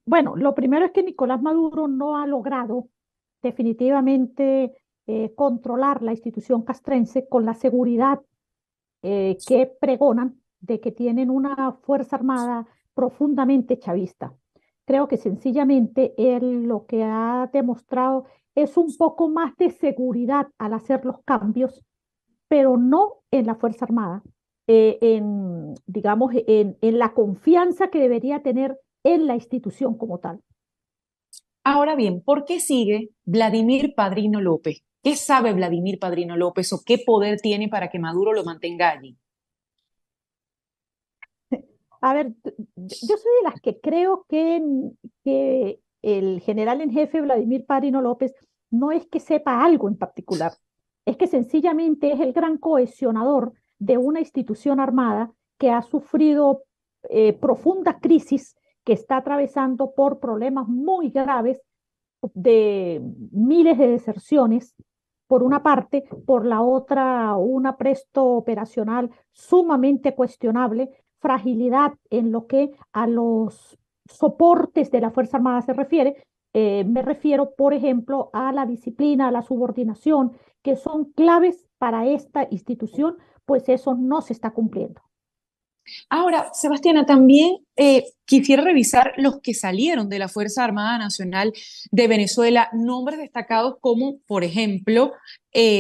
Bueno, lo primero es que Nicolás Maduro no ha logrado definitivamente controlar la institución castrense con la seguridad que pregonan de que tienen una fuerza armada profundamente chavista. Creo que sencillamente él lo que ha demostrado es un poco más de seguridad al hacer los cambios, pero no en la Fuerza Armada, digamos, en la confianza que debería tener en la institución como tal. Ahora bien, ¿por qué sigue Vladimir Padrino López? ¿Qué sabe Vladimir Padrino López o qué poder tiene para que Maduro lo mantenga allí? A ver, yo soy de las que creo que el general en jefe Vladimir Padrino López no es que sepa algo en particular, es que sencillamente es el gran cohesionador de una institución armada que ha sufrido profunda crisis, que está atravesando por problemas muy graves de miles de deserciones, por una parte, por la otra, un apresto operacional sumamente cuestionable, fragilidad en lo que a los soportes de la Fuerza Armada se refiere. Me refiero, por ejemplo, a la disciplina, a la subordinación, que son claves para esta institución, pues eso no se está cumpliendo. Ahora, Sebastiana, también quisiera revisar los que salieron de la Fuerza Armada Nacional de Venezuela, nombres destacados como, por ejemplo,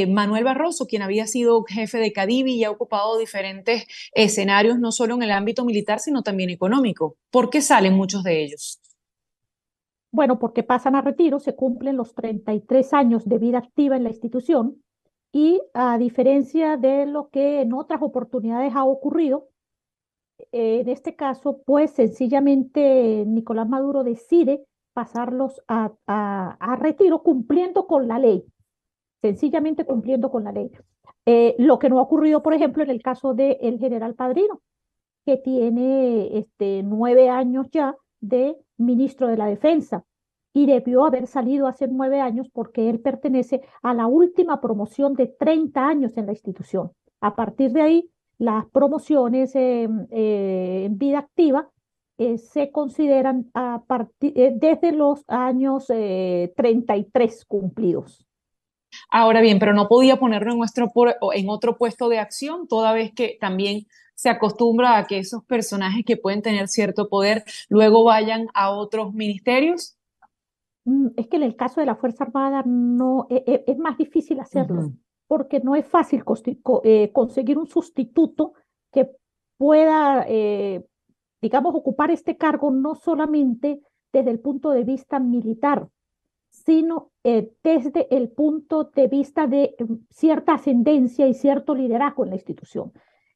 Manuel Barroso, quien había sido jefe de Cadivi y ha ocupado diferentes escenarios, no solo en el ámbito militar, sino también económico. ¿Por qué salen muchos de ellos? Bueno, porque pasan a retiro, se cumplen los 33 años de vida activa en la institución y a diferencia de lo que en otras oportunidades ha ocurrido, en este caso, pues sencillamente Nicolás Maduro decide pasarlos a retiro cumpliendo con la ley, sencillamente cumpliendo con la ley. Lo que no ha ocurrido, por ejemplo, en el caso del general Padrino, que tiene 9 años ya de ministro de la Defensa y debió haber salido hace 9 años porque él pertenece a la última promoción de 30 años en la institución. A partir de ahí, las promociones en vida activa se consideran desde los años 33 cumplidos. Ahora bien, pero no podía ponerlo en otro puesto de acción, toda vez que también se acostumbra a que esos personajes que pueden tener cierto poder luego vayan a otros ministerios. Es que en el caso de la Fuerza Armada no, es más difícil hacerlo, Ujú. porque no es fácil conseguir un sustituto que pueda, digamos, ocupar este cargo no solamente desde el punto de vista militar, sino desde el punto de vista de cierta ascendencia y cierto liderazgo en la institución.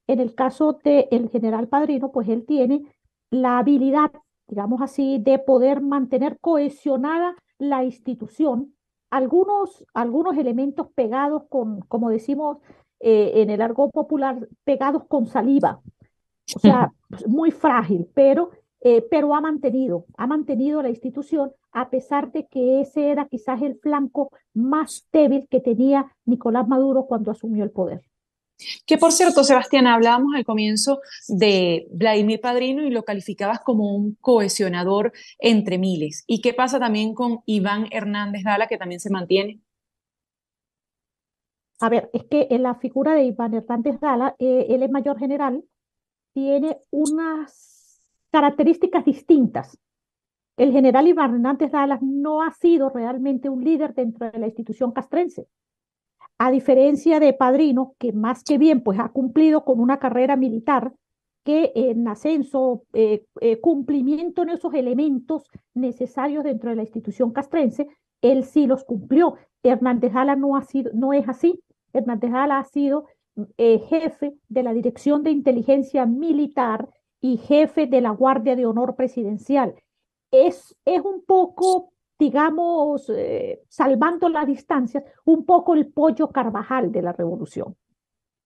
En el caso del general Padrino, pues él tiene la habilidad, digamos así, de poder mantener cohesionada la institución, algunos elementos pegados con, como decimos en el argot popular, pegados con saliva, o sea, pues, muy frágil, pero ha mantenido la institución a pesar de que ese era quizás el flanco más débil que tenía Nicolás Maduro cuando asumió el poder. Que por cierto, Sebastián, hablábamos al comienzo de Vladimir Padrino y lo calificabas como un cohesionador entre miles. ¿Y qué pasa también con Iván Hernández Dala, que también se mantiene? A ver, es que en la figura de Iván Hernández Dala, él es mayor general, tiene unas características distintas. El general Iván Hernández Dala no ha sido realmente un líder dentro de la institución castrense. A diferencia de Padrino, que más que bien pues ha cumplido con una carrera militar que en ascenso, cumplimiento en esos elementos necesarios dentro de la institución castrense, él sí los cumplió. Hernández Dala no es así. Hernández Dala ha sido jefe de la Dirección de Inteligencia Militar y jefe de la Guardia de Honor Presidencial. Es un poco, digamos, salvando las distancias, un poco el pollo Carvajal de la revolución.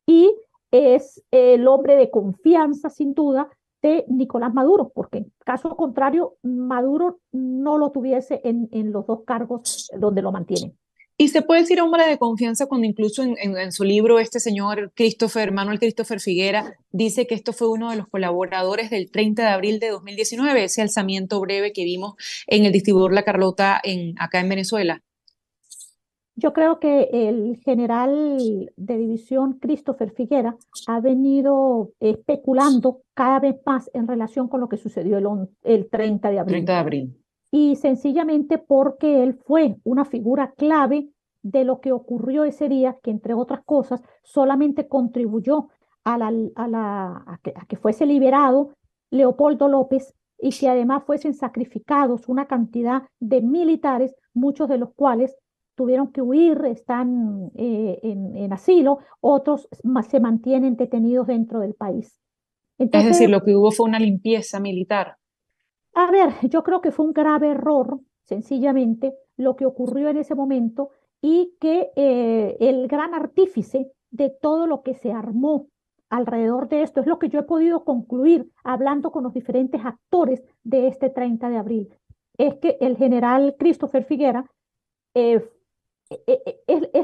Y es el hombre de confianza, sin duda, de Nicolás Maduro, porque en caso contrario, Maduro no lo tuviese en los dos cargos donde lo mantienen. Y se puede decir hombre de confianza cuando incluso en su libro este señor Manuel Christopher Figuera dice que esto fue uno de los colaboradores del 30 de abril de 2019, ese alzamiento breve que vimos en el distribuidor La Carlota acá en Venezuela. Yo creo que el general de división Christopher Figuera ha venido especulando cada vez más en relación con lo que sucedió el 30 de abril. 30 de abril. Y sencillamente porque él fue una figura clave de lo que ocurrió ese día, que entre otras cosas solamente contribuyó a que fuese liberado Leopoldo López y que además fuesen sacrificados una cantidad de militares, muchos de los cuales tuvieron que huir, están en asilo, otros se mantienen detenidos dentro del país. Entonces, es decir, lo que hubo fue una limpieza militar. A ver, yo creo que fue un grave error, sencillamente, lo que ocurrió en ese momento y que el gran artífice de todo lo que se armó alrededor de esto es lo que yo he podido concluir hablando con los diferentes actores de este 30 de abril. Es que el general Christopher Figuera es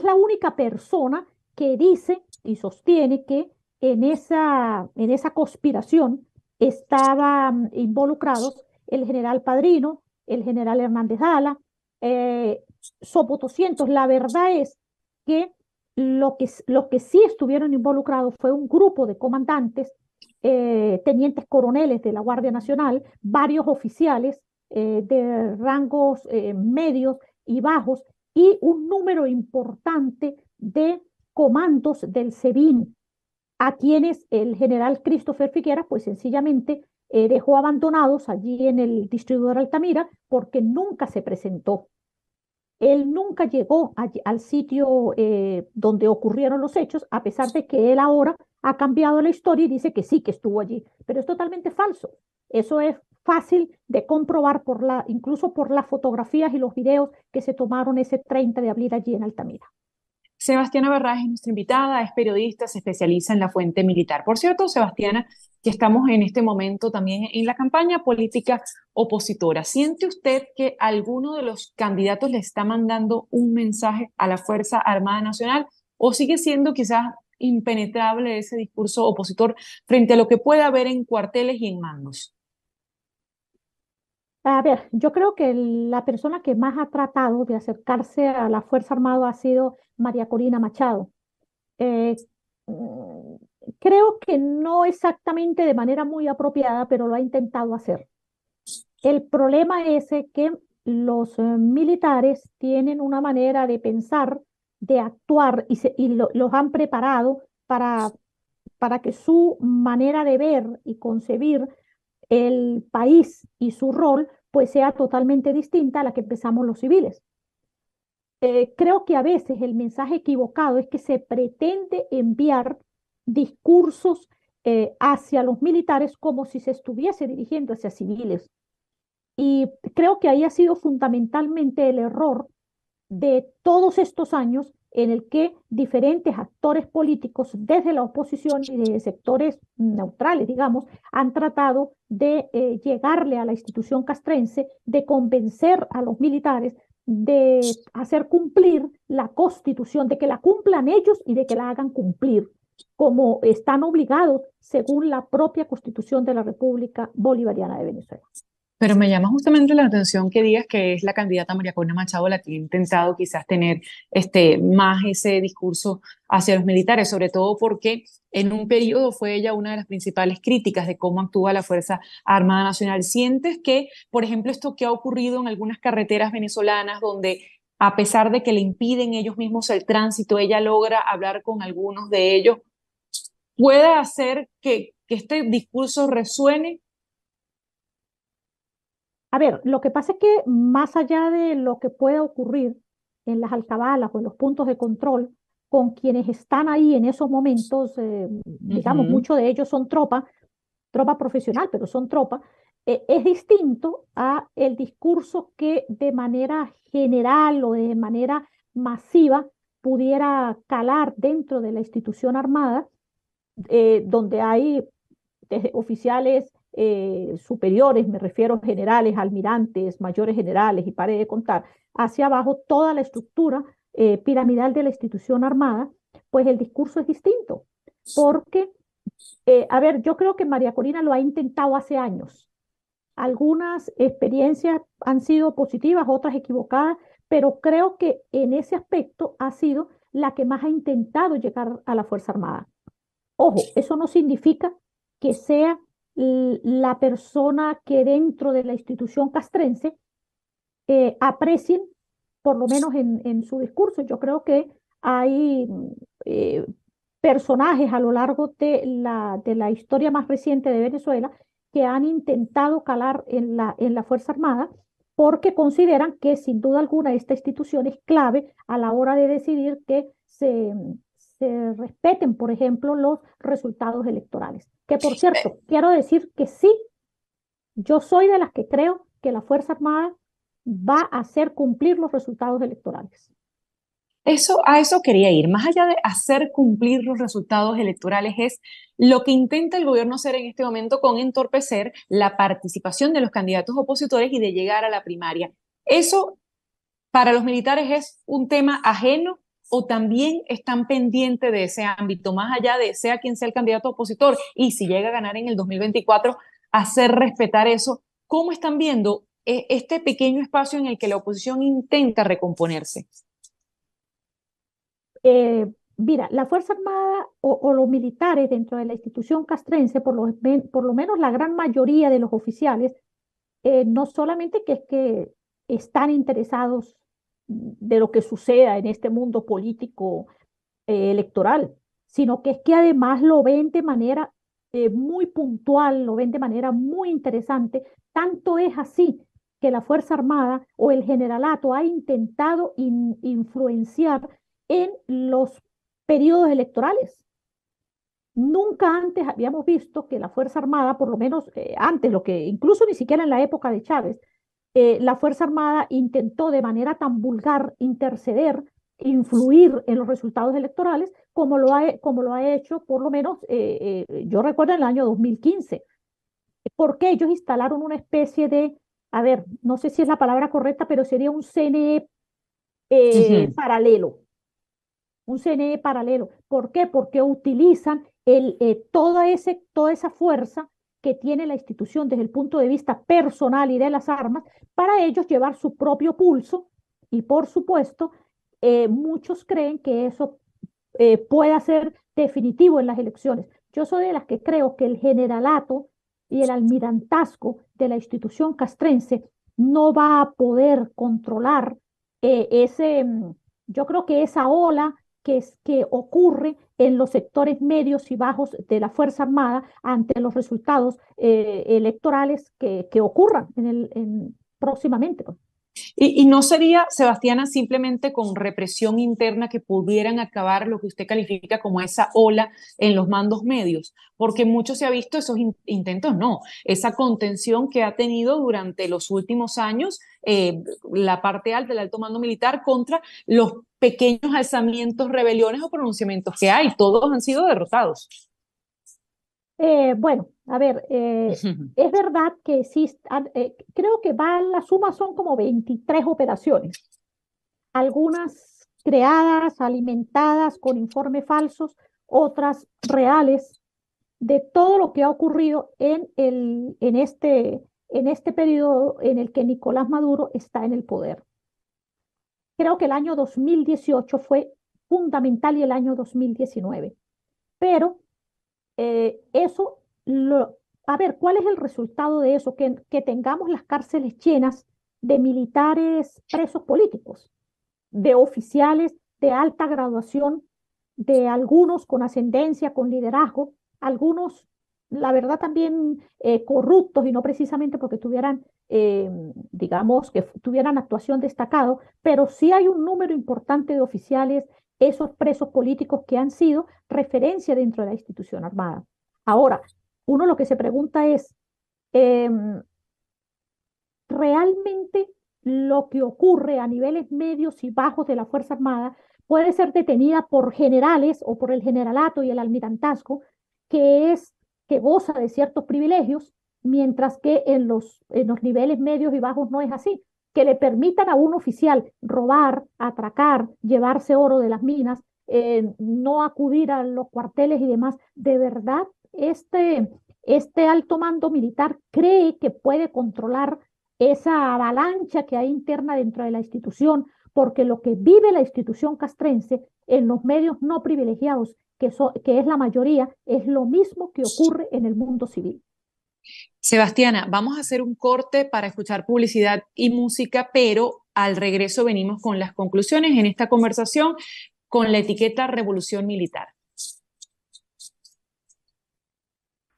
la única persona que dice y sostiene que en esa conspiración estaban involucrados el general Padrino, el general Hernández Dala, Sopotoscientos. La verdad es que lo que sí estuvieron involucrados fue un grupo de comandantes, tenientes coroneles de la Guardia Nacional, varios oficiales de rangos medios y bajos, y un número importante de comandos del SEBIN, a quienes el general Christopher Figuera, pues sencillamente dejó abandonados allí en el distribuidor Altamira porque nunca se presentó. Él nunca llegó al sitio donde ocurrieron los hechos, a pesar de que él ahora ha cambiado la historia y dice que sí, que estuvo allí. Pero es totalmente falso. Eso es fácil de comprobar incluso por las fotografías y los videos que se tomaron ese 30 de abril allí en Altamira. Sebastiana Barraez es nuestra invitada, es periodista, se especializa en la fuente militar. Por cierto, Sebastiana, que estamos en este momento también en la campaña política opositora. ¿Siente usted que alguno de los candidatos le está mandando un mensaje a la Fuerza Armada Nacional o sigue siendo quizás impenetrable ese discurso opositor frente a lo que puede haber en cuarteles y en mandos? A ver, yo creo que la persona que más ha tratado de acercarse a la Fuerza Armada ha sido María Corina Machado. Eh, mm, Creo que no exactamente de manera muy apropiada, pero lo ha intentado hacer. El problema es que los militares tienen una manera de pensar, de actuar los han preparado para que su manera de ver y concebir el país y su rol pues sea totalmente distinta a la que empezamos los civiles. Creo que a veces el mensaje equivocado es que se pretende enviar discursos hacia los militares como si se estuviese dirigiendo hacia civiles. Y creo que ahí ha sido fundamentalmente el error de todos estos años en el que diferentes actores políticos desde la oposición y de sectores neutrales, digamos, han tratado de llegarle a la institución castrense, de convencer a los militares de hacer cumplir la Constitución, de que la cumplan ellos y de que la hagan cumplir, como están obligados según la propia Constitución de la República Bolivariana de Venezuela. Pero me llama justamente la atención que digas que es la candidata María Corina Machado la que ha intentado quizás tener más ese discurso hacia los militares, sobre todo porque en un periodo fue ella una de las principales críticas de cómo actúa la Fuerza Armada Nacional. ¿Sientes que, por ejemplo, esto que ha ocurrido en algunas carreteras venezolanas donde a pesar de que le impiden ellos mismos el tránsito, ella logra hablar con algunos de ellos, puede hacer que este discurso resuene? A ver, lo que pasa es que más allá de lo que pueda ocurrir en las alcabalas o en los puntos de control, con quienes están ahí en esos momentos, digamos, muchos de ellos son tropa profesional, pero son tropa, es distinto a el discurso que de manera general o de manera masiva pudiera calar dentro de la institución armada, donde hay oficiales superiores, me refiero a generales, almirantes, mayores generales y pare de contar, hacia abajo toda la estructura piramidal de la institución armada, pues el discurso es distinto. Porque, a ver, yo creo que María Corina lo ha intentado hace años. Algunas experiencias han sido positivas, otras equivocadas, pero creo que en ese aspecto ha sido la que más ha intentado llegar a la Fuerza Armada. Ojo, eso no significa que sea la persona que dentro de la institución castrense aprecien, por lo menos en su discurso. Yo creo que hay eh, personajes a lo largo de la historia más reciente de Venezuela que han intentado calar en la Fuerza Armada porque consideran que sin duda alguna esta institución es clave a la hora de decidir que se respeten, por ejemplo, los resultados electorales. Que por cierto, quiero decir que sí, yo soy de las que creo que la Fuerza Armada va a hacer cumplir los resultados electorales. A eso quería ir. Más allá de hacer cumplir los resultados electorales, es lo que intenta el gobierno hacer en este momento con entorpecer la participación de los candidatos opositores y de llegar a la primaria. ¿Eso para los militares es un tema ajeno o también están pendientes de ese ámbito, más allá de sea quien sea el candidato opositor y si llega a ganar en el 2024, hacer respetar eso? ¿Cómo están viendo este pequeño espacio en el que la oposición intenta recomponerse? Mira, la Fuerza Armada o los militares dentro de la institución castrense, por lo menos la gran mayoría de los oficiales, no solamente que es que están interesados de lo que suceda en este mundo político electoral, sino que es que además lo ven de manera muy puntual, lo ven de manera muy interesante. Tanto es así que la Fuerza Armada o el generalato ha intentado influenciar en los periodos electorales. Nunca antes habíamos visto que la Fuerza Armada, por lo menos antes, lo que incluso ni siquiera en la época de Chávez, la Fuerza Armada intentó de manera tan vulgar interceder, influir en los resultados electorales, como lo ha hecho, por lo menos, yo recuerdo en el año 2015, porque ellos instalaron una especie de, a ver, no sé si es la palabra correcta, pero sería un CNE paralelo. Un CNE paralelo. ¿Por qué? Porque utilizan toda esa fuerza que tiene la institución desde el punto de vista personal y de las armas para ellos llevar su propio pulso y por supuesto muchos creen que eso pueda ser definitivo en las elecciones. Yo soy de las que creo que el generalato y el almirantazgo de la institución castrense no va a poder controlar yo creo que esa ola que ocurre en los sectores medios y bajos de la Fuerza Armada ante los resultados electorales que ocurran próximamente. Y no sería, Sebastiana, simplemente con represión interna que pudieran acabar lo que usted califica como esa ola en los mandos medios, porque mucho se ha visto esos intentos, no, esa contención que ha tenido durante los últimos años la parte alta, el alto mando militar contra los pequeños alzamientos, rebeliones o pronunciamientos que hay, todos han sido derrotados. Bueno, a ver, es verdad que existen, creo que la suma son como 23 operaciones, algunas creadas, alimentadas con informes falsos, otras reales, de todo lo que ha ocurrido en este periodo en el que Nicolás Maduro está en el poder. Creo que el año 2018 fue fundamental y el año 2019, pero a ver, ¿cuál es el resultado de eso? Que tengamos las cárceles llenas de militares presos políticos, de oficiales de alta graduación, de algunos con ascendencia, con liderazgo, algunos, la verdad, también corruptos y no precisamente porque tuvieran, digamos, que tuvieran actuación destacado, pero sí hay un número importante de oficiales, esos presos políticos que han sido referencia dentro de la institución armada. Ahora, uno lo que se pregunta es, ¿realmente lo que ocurre a niveles medios y bajos de la Fuerza Armada puede ser detenida por generales o por el generalato y el almirantazgo, que goza de ciertos privilegios mientras que en los niveles medios y bajos no es así. Que le permitan a un oficial robar, atracar, llevarse oro de las minas, no acudir a los cuarteles y demás. De verdad, este alto mando militar cree que puede controlar esa avalancha que hay interna dentro de la institución, porque lo que vive la institución castrense en los medios no privilegiados, que es la mayoría, es lo mismo que ocurre en el mundo civil. Sebastiana, vamos a hacer un corte para escuchar publicidad y música, pero al regreso venimos con las conclusiones en esta conversación con la etiqueta Revolución Militar.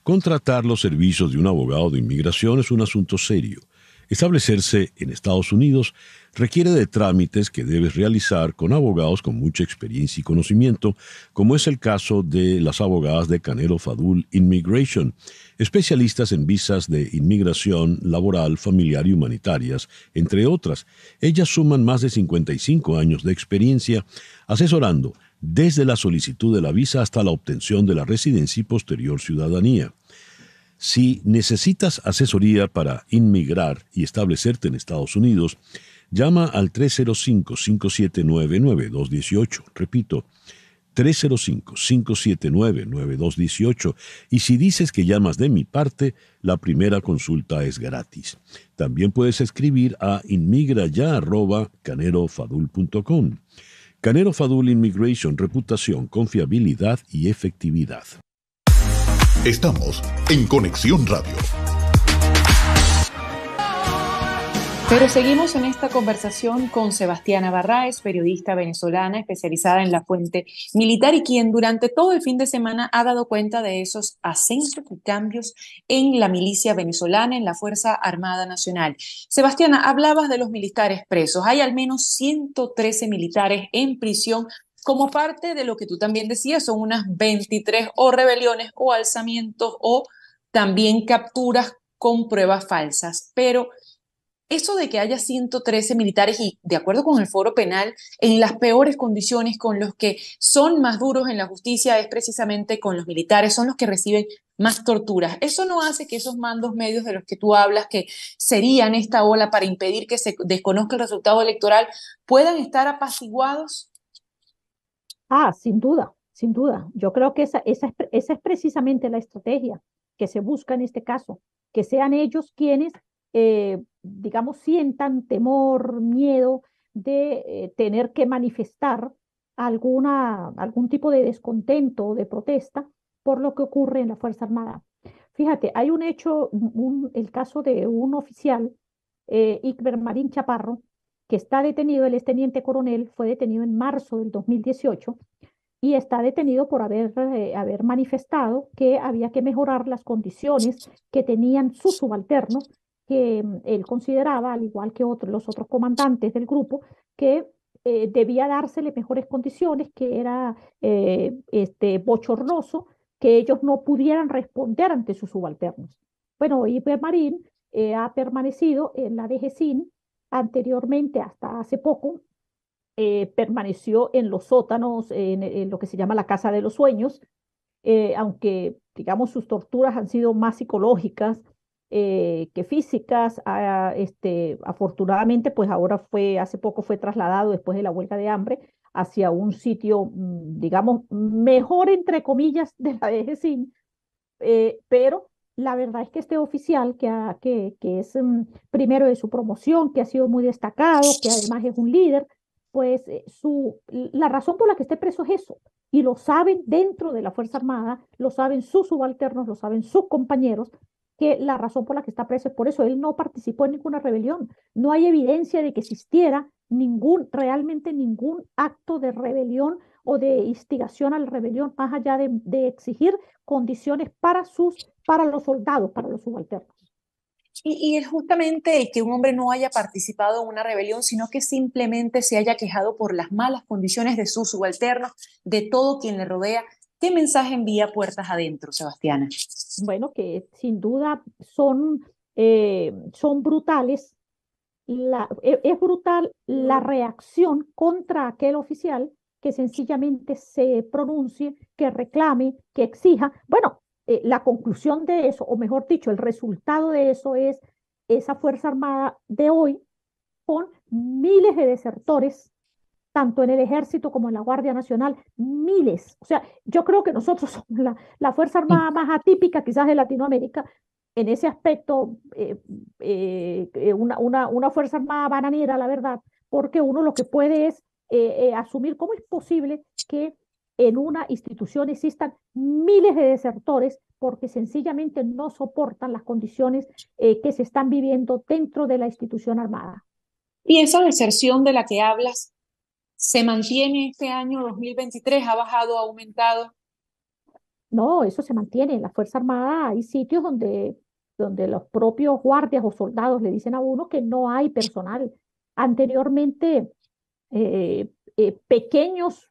Contratar los servicios de un abogado de inmigración es un asunto serio. Establecerse en Estados Unidos requiere de trámites que debes realizar con abogados con mucha experiencia y conocimiento, como es el caso de las abogadas de Canelo Fadul Immigration, especialistas en visas de inmigración, laboral, familiar y humanitarias, entre otras. Ellas suman más de 55 años de experiencia asesorando desde la solicitud de la visa hasta la obtención de la residencia y posterior ciudadanía. Si necesitas asesoría para inmigrar y establecerte en Estados Unidos, llama al 305-579-9218. Repito, 305-579-9218. Y si dices que llamas de mi parte, la primera consulta es gratis. También puedes escribir a inmigraya@canerofadul.com. Canero Fadul Immigration, reputación, confiabilidad y efectividad. Estamos en Conexión Radio. Pero seguimos en esta conversación con Sebastiana Barraez, periodista venezolana especializada en la fuente militar y quien durante todo el fin de semana ha dado cuenta de esos ascensos y cambios en la milicia venezolana, en la Fuerza Armada Nacional. Sebastiana, hablabas de los militares presos. Hay al menos 113 militares en prisión como parte de lo que tú también decías, son unas 23 o rebeliones o alzamientos o también capturas con pruebas falsas. Pero eso de que haya 113 militares y, de acuerdo con el Foro Penal, en las peores condiciones, con los que son más duros en la justicia, es precisamente con los militares, son los que reciben más torturas. Eso no hace que esos mandos medios de los que tú hablas, que serían esta ola para impedir que se desconozca el resultado electoral, puedan estar apaciguados. Sin duda, sin duda. Yo creo que esa es precisamente la estrategia que se busca en este caso, que sean ellos quienes, digamos, sientan temor, miedo de tener que manifestar algún tipo de descontento o de protesta por lo que ocurre en la Fuerza Armada. Fíjate, hay un hecho, el caso de un oficial, Ikber Marín Chaparro, que está detenido. Él es teniente coronel, fue detenido en marzo del 2018 y está detenido por haber manifestado que había que mejorar las condiciones que tenían sus subalternos, que él consideraba, al igual que los otros comandantes del grupo, que debía dársele mejores condiciones, que era bochornoso que ellos no pudieran responder ante sus subalternos. Bueno, Iber Marín ha permanecido en la DGCIN. Anteriormente, hasta hace poco, permaneció en los sótanos, en lo que se llama la Casa de los Sueños, aunque, digamos, sus torturas han sido más psicológicas que físicas. Afortunadamente, pues ahora hace poco fue trasladado después de la huelga de hambre hacia un sitio, digamos, mejor, entre comillas, de la DGCIN, pero la verdad es que este oficial, que es primero de su promoción, que ha sido muy destacado, que además es un líder, pues la razón por la que esté preso es eso. Y lo saben dentro de la Fuerza Armada, lo saben sus subalternos, lo saben sus compañeros, que la razón por la que está preso es por eso. Él no participó en ninguna rebelión. No hay evidencia de que existiera realmente ningún acto de rebelión o de instigación a la rebelión, más allá de exigir condiciones para los soldados, para los subalternos. Y es justamente el que un hombre no haya participado en una rebelión, sino que simplemente se haya quejado por las malas condiciones de sus subalternos, de todo quien le rodea. ¿Qué mensaje envía puertas adentro, Sebastiana? Bueno, que sin duda son brutales. Es brutal la reacción contra aquel oficial que sencillamente se pronuncie, que reclame, que exija. Bueno, la conclusión de eso, o mejor dicho, el resultado de eso es esa Fuerza Armada de hoy con miles de desertores, tanto en el Ejército como en la Guardia Nacional, miles. O sea, yo creo que nosotros somos la Fuerza Armada más atípica quizás de Latinoamérica. En ese aspecto, una Fuerza Armada bananera, la verdad, porque uno lo que puede es asumir cómo es posible que en una institución existan miles de desertores porque sencillamente no soportan las condiciones que se están viviendo dentro de la institución armada. Y esa deserción de la que hablas, ¿se mantiene este año 2023? ¿Ha bajado, ha aumentado? No, eso se mantiene. En la Fuerza Armada hay sitios donde los propios guardias o soldados le dicen a uno que no hay personal. Anteriormente, pequeñas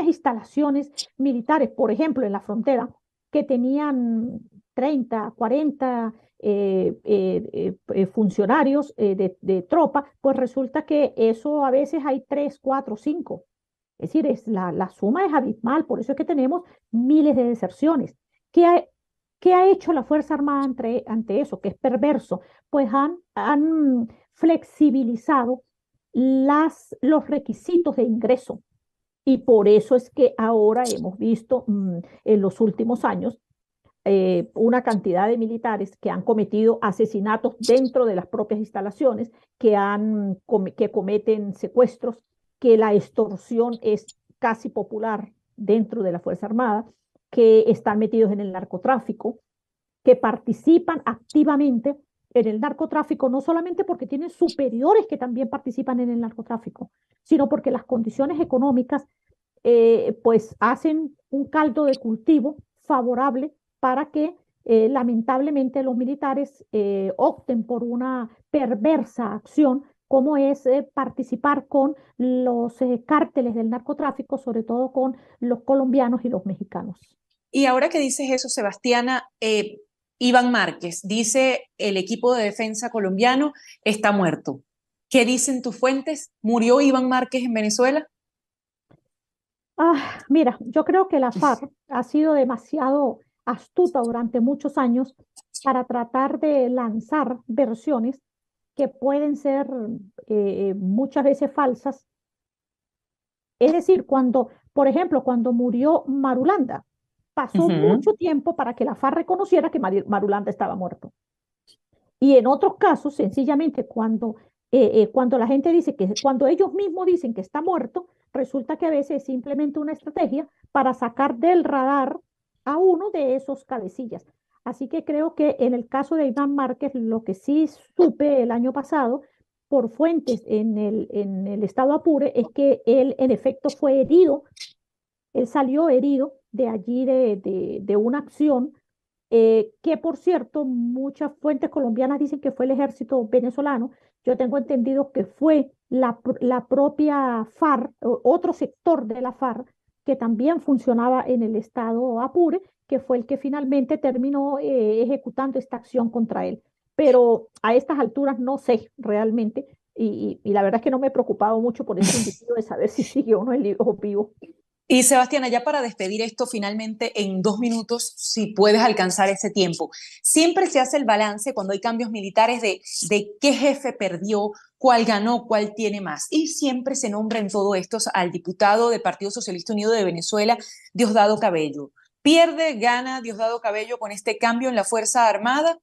instalaciones militares, por ejemplo, en la frontera, que tenían 30, 40 funcionarios de tropa, pues resulta que eso a veces hay 3, 4, 5. Es decir, la suma es abismal, por eso es que tenemos miles de deserciones. ¿Qué ha hecho la Fuerza Armada ante eso, que es perverso? Pues han flexibilizado los requisitos de ingreso. Y por eso es que ahora hemos visto en los últimos años una cantidad de militares que han cometido asesinatos dentro de las propias instalaciones, que cometen secuestros, que la extorsión es casi popular dentro de la Fuerza Armada, que están metidos en el narcotráfico, que participan activamente en el narcotráfico, no solamente porque tienen superiores que también participan en el narcotráfico, sino porque las condiciones económicas pues hacen un caldo de cultivo favorable para que lamentablemente los militares opten por una perversa acción como es participar con los cárteles del narcotráfico, sobre todo con los colombianos y los mexicanos. Y ahora que dices eso, Sebastiana, Iván Márquez dice el equipo de defensa colombiano está muerto. ¿Qué dicen tus fuentes? ¿Murió Iván Márquez en Venezuela? Mira, yo creo que la FARC ha sido demasiado astuta durante muchos años para tratar de lanzar versiones que pueden ser muchas veces falsas. Es decir, por ejemplo, cuando murió Marulanda, pasó mucho tiempo para que la FARC reconociera que Marulanda estaba muerto. Y en otros casos, sencillamente, cuando la gente dice cuando ellos mismos dicen que está muerto, resulta que a veces es simplemente una estrategia para sacar del radar a uno de esos cabecillas. Así que creo que en el caso de Iván Márquez, lo que sí supe el año pasado por fuentes en el estado Apure es que él en efecto fue herido, él salió herido de allí de una acción que por cierto muchas fuentes colombianas dicen que fue el ejército venezolano. Yo tengo entendido que fue la propia FARC, otro sector de la FARC que también funcionaba en el estado Apure, que fue el que finalmente terminó ejecutando esta acción contra él. Pero a estas alturas no sé realmente, y la verdad es que no me he preocupado mucho por ese individuo de saber si sigue o no vivo. Y Sebastiana, ya para despedir esto finalmente en 2 minutos, si puedes alcanzar ese tiempo, siempre se hace el balance cuando hay cambios militares de qué jefe perdió, cuál ganó, cuál tiene más. Y siempre se nombra en todo esto al diputado del Partido Socialista Unido de Venezuela, Diosdado Cabello. ¿Pierde, gana Diosdado Cabello con este cambio en la Fuerza Armada?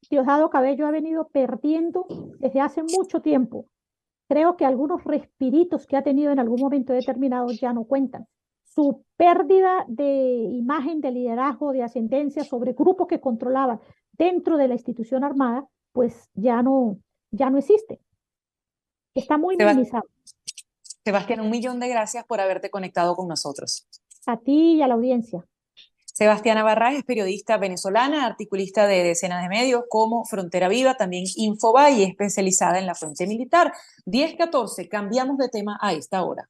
Diosdado Cabello ha venido perdiendo desde hace mucho tiempo. Creo que algunos respiritos que ha tenido en algún momento determinado ya no cuentan. Su pérdida de imagen, de liderazgo, de ascendencia sobre grupos que controlaban dentro de la institución armada, pues ya no existe. Está muy minimizado. Sebastián, 1.000.000 de gracias por haberte conectado con nosotros. A ti y a la audiencia. Sebastiana Barrás es periodista venezolana, articulista de decenas de medios como Frontera Viva, también Infobae, y especializada en la fuente militar. 10:14, cambiamos de tema a esta hora.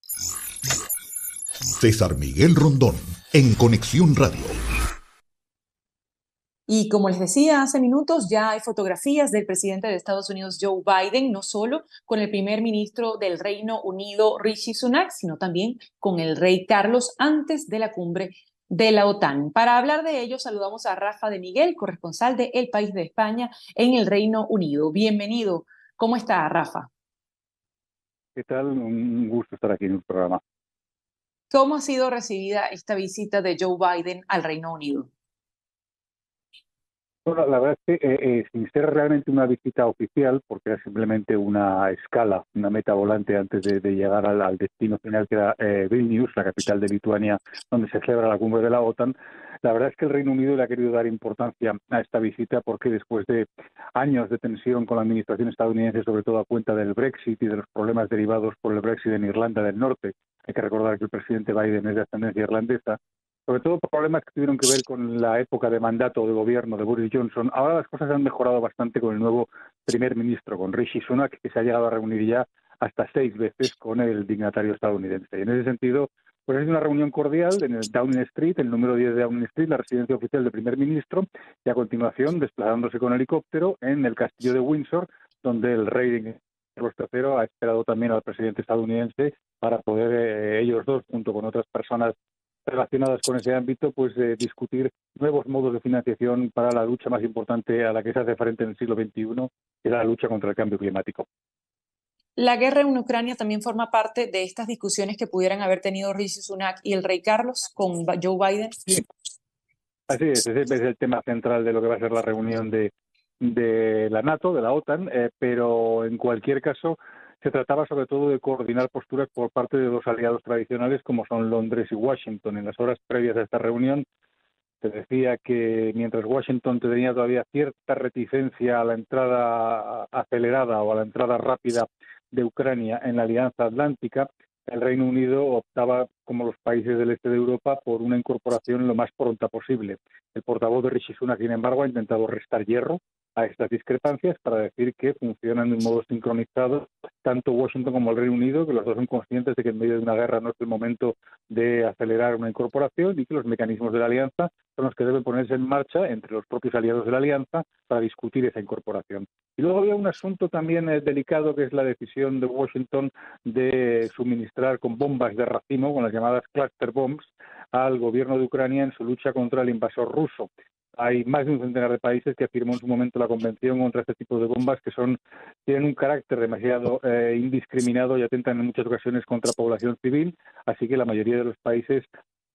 César Miguel Rondón, en Conexión Radio. Y como les decía hace minutos, ya hay fotografías del presidente de Estados Unidos, Joe Biden, no solo con el primer ministro del Reino Unido, Rishi Sunak, sino también con el rey Carlos antes de la cumbre de la OTAN. Para hablar de ello, saludamos a Rafa de Miguel, corresponsal de El País de España en el Reino Unido. Bienvenido. ¿Cómo está, Rafa? ¿Qué tal? Un gusto estar aquí en el programa. ¿Cómo ha sido recibida esta visita de Joe Biden al Reino Unido? Bueno, la verdad es que sin ser realmente una visita oficial, porque era simplemente una escala, una meta volante antes de llegar al destino final, que era Vilnius, la capital de Lituania, donde se celebra la cumbre de la OTAN, la verdad es que el Reino Unido le ha querido dar importancia a esta visita porque después de años de tensión con la administración estadounidense, sobre todo a cuenta del Brexit y de los problemas derivados por el Brexit en Irlanda del Norte, hay que recordar que el presidente Biden es de ascendencia irlandesa, sobre todo problemas que tuvieron que ver con la época de mandato de gobierno de Boris Johnson. Ahora las cosas han mejorado bastante con el nuevo primer ministro, con Rishi Sunak, que se ha llegado a reunir ya hasta 6 veces con el dignatario estadounidense. Y en ese sentido, pues es una reunión cordial en el Downing Street, el número 10 de Downing Street, la residencia oficial del primer ministro, y a continuación desplazándose con helicóptero en el castillo de Windsor, donde el rey Carlos III ha esperado también al presidente estadounidense para poder ellos dos, junto con otras personas relacionadas con ese ámbito, pues discutir nuevos modos de financiación para la lucha más importante a la que se hace frente en el siglo XXI, que es la lucha contra el cambio climático. La guerra en Ucrania también forma parte de estas discusiones que pudieran haber tenido Rishi Sunak y el rey Carlos con Joe Biden. Sí, así es, ese es el tema central de lo que va a ser la reunión de la NATO, de la OTAN, pero en cualquier caso se trataba sobre todo de coordinar posturas por parte de dos aliados tradicionales como son Londres y Washington. En las horas previas a esta reunión se decía que mientras Washington tenía todavía cierta reticencia a la entrada acelerada o a la entrada rápida de Ucrania en la Alianza Atlántica, el Reino Unido optaba, como los países del este de Europa, por una incorporación lo más pronta posible. El portavoz de Rishi Sunak, sin embargo, ha intentado restar hierro a estas discrepancias para decir que funcionan de un modo sincronizado tanto Washington como el Reino Unido, que los dos son conscientes de que en medio de una guerra no es el momento de acelerar una incorporación y que los mecanismos de la alianza son los que deben ponerse en marcha entre los propios aliados de la alianza para discutir esa incorporación. Y luego había un asunto también delicado, que es la decisión de Washington de suministrar con bombas de racimo, con las llamadas cluster bombs, al gobierno de Ucrania en su lucha contra el invasor ruso. Hay más de un centenar de países que afirmó en su momento la Convención contra este tipo de bombas que tienen un carácter demasiado indiscriminado y atentan en muchas ocasiones contra población civil, así que la mayoría de los países